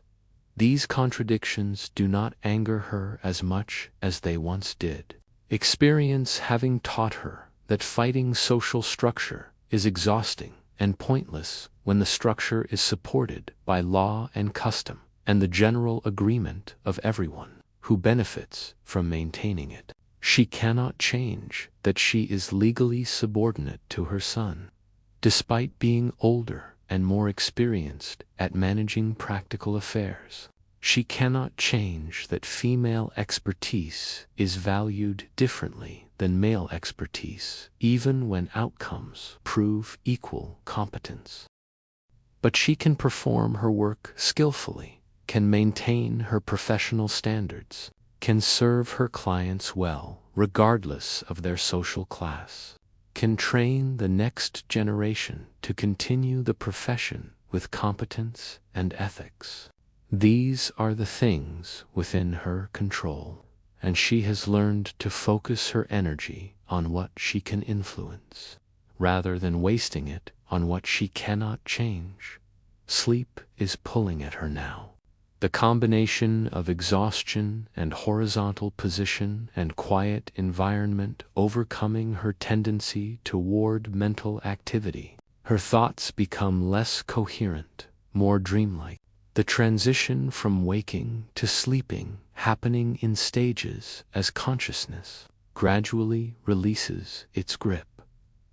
These contradictions do not anger her as much as they once did, experience having taught her that fighting social structure is exhausting and pointless when the structure is supported by law and custom and the general agreement of everyone who benefits from maintaining it. She cannot change that she is legally subordinate to her son, despite being older and more experienced at managing practical affairs. She cannot change that female expertise is valued differently than male expertise, even when outcomes prove equal competence. But she can perform her work skillfully, can maintain her professional standards, can serve her clients well, regardless of their social class, can train the next generation to continue the profession with competence and ethics. These are the things within her control, and she has learned to focus her energy on what she can influence, rather than wasting it on what she cannot change. Sleep is pulling at her now. The combination of exhaustion and horizontal position and quiet environment overcoming her tendency toward mental activity. Her thoughts become less coherent, more dreamlike. The transition from waking to sleeping happening in stages as consciousness gradually releases its grip.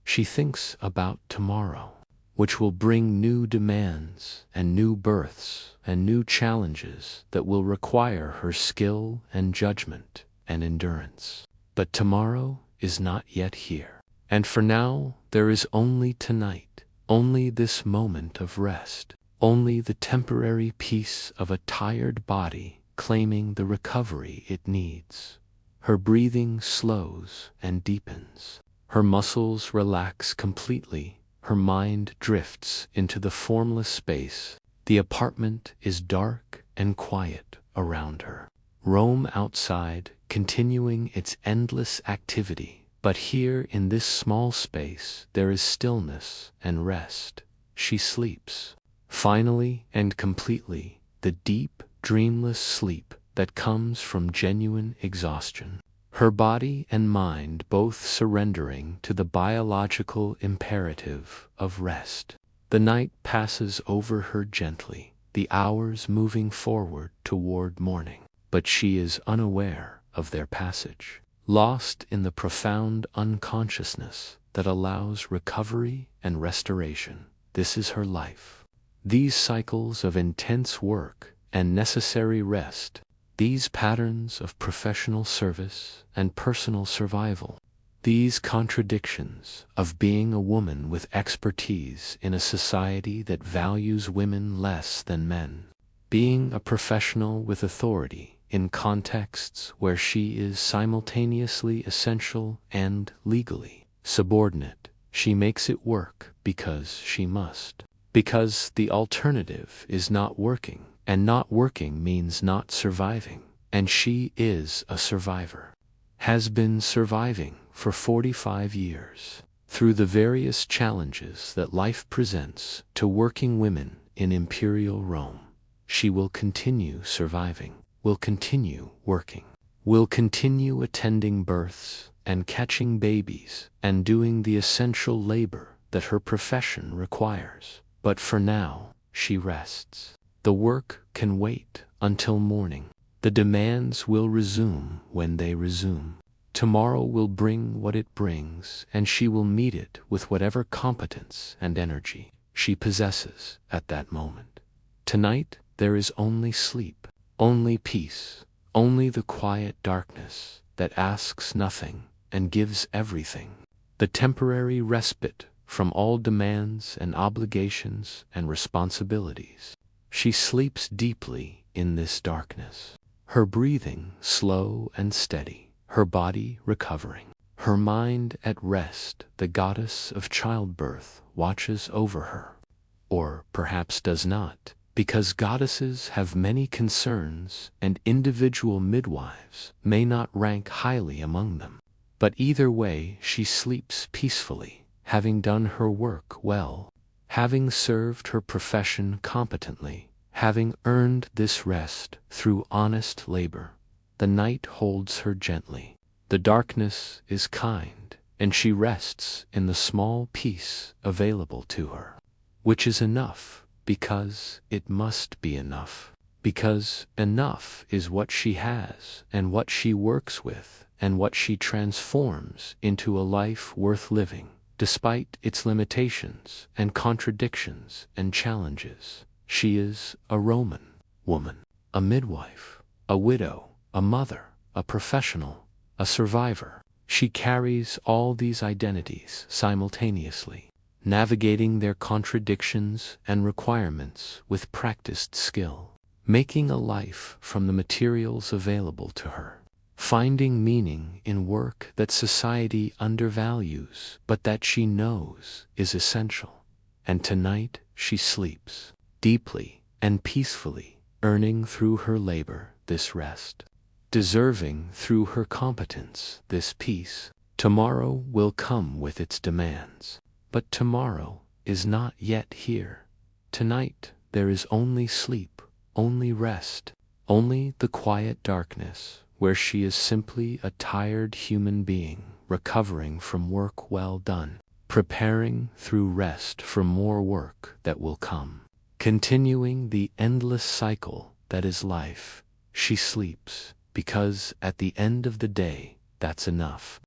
She thinks about tomorrow, which will bring new demands and new births and new challenges that will require her skill and judgment and endurance. But tomorrow is not yet here. And for now, there is only tonight, only this moment of rest, only the temporary peace of a tired body claiming the recovery it needs. Her breathing slows and deepens. Her muscles relax completely. Her mind drifts into the formless space. The apartment is dark and quiet around her. Rome outside, continuing its endless activity. But here in this small space, there is stillness and rest. She sleeps. Finally and completely, the deep, dreamless sleep that comes from genuine exhaustion. Her body and mind both surrendering to the biological imperative of rest. The night passes over her gently, the hours moving forward toward morning, but she is unaware of their passage, lost in the profound unconsciousness that allows recovery and restoration. This is her life. These cycles of intense work and necessary rest, these patterns of professional service and personal survival, these contradictions of being a woman with expertise in a society that values women less than men, being a professional with authority in contexts where she is simultaneously essential and legally subordinate. She makes it work because she must. Because the alternative is not working, and not working means not surviving, and she is a survivor. Has been surviving for 45 years. Through the various challenges that life presents to working women in Imperial Rome, she will continue surviving, will continue working, will continue attending births and catching babies and doing the essential labor that her profession requires. But for now, she rests. The work can wait until morning. The demands will resume when they resume. Tomorrow will bring what it brings, and she will meet it with whatever competence and energy she possesses at that moment. Tonight there is only sleep, only peace, only the quiet darkness that asks nothing and gives everything. The temporary respite from all demands and obligations and responsibilities. She sleeps deeply in this darkness, her breathing slow and steady, her body recovering, her mind at rest. The goddess of childbirth watches over her, or perhaps does not, because goddesses have many concerns and individual midwives may not rank highly among them. But either way she sleeps peacefully, having done her work well, having served her profession competently, having earned this rest through honest labor. The night holds her gently. The darkness is kind, and she rests in the small peace available to her, which is enough because it must be enough. Because enough is what she has and what she works with and what she transforms into a life worth living, despite its limitations and contradictions and challenges. She is a Roman woman, a midwife, a widow, a mother, a professional, a survivor. She carries all these identities simultaneously, navigating their contradictions and requirements with practiced skill, making a life from the materials available to her, finding meaning in work that society undervalues but that she knows is essential. And tonight she sleeps deeply and peacefully, earning through her labor this rest, deserving through her competence this peace. Tomorrow will come with its demands, but tomorrow is not yet here. Tonight there is only sleep, only rest, only the quiet darkness where she is simply a tired human being recovering from work well done, preparing through rest for more work that will come, continuing the endless cycle that is life. She sleeps because at the end of the day that's enough.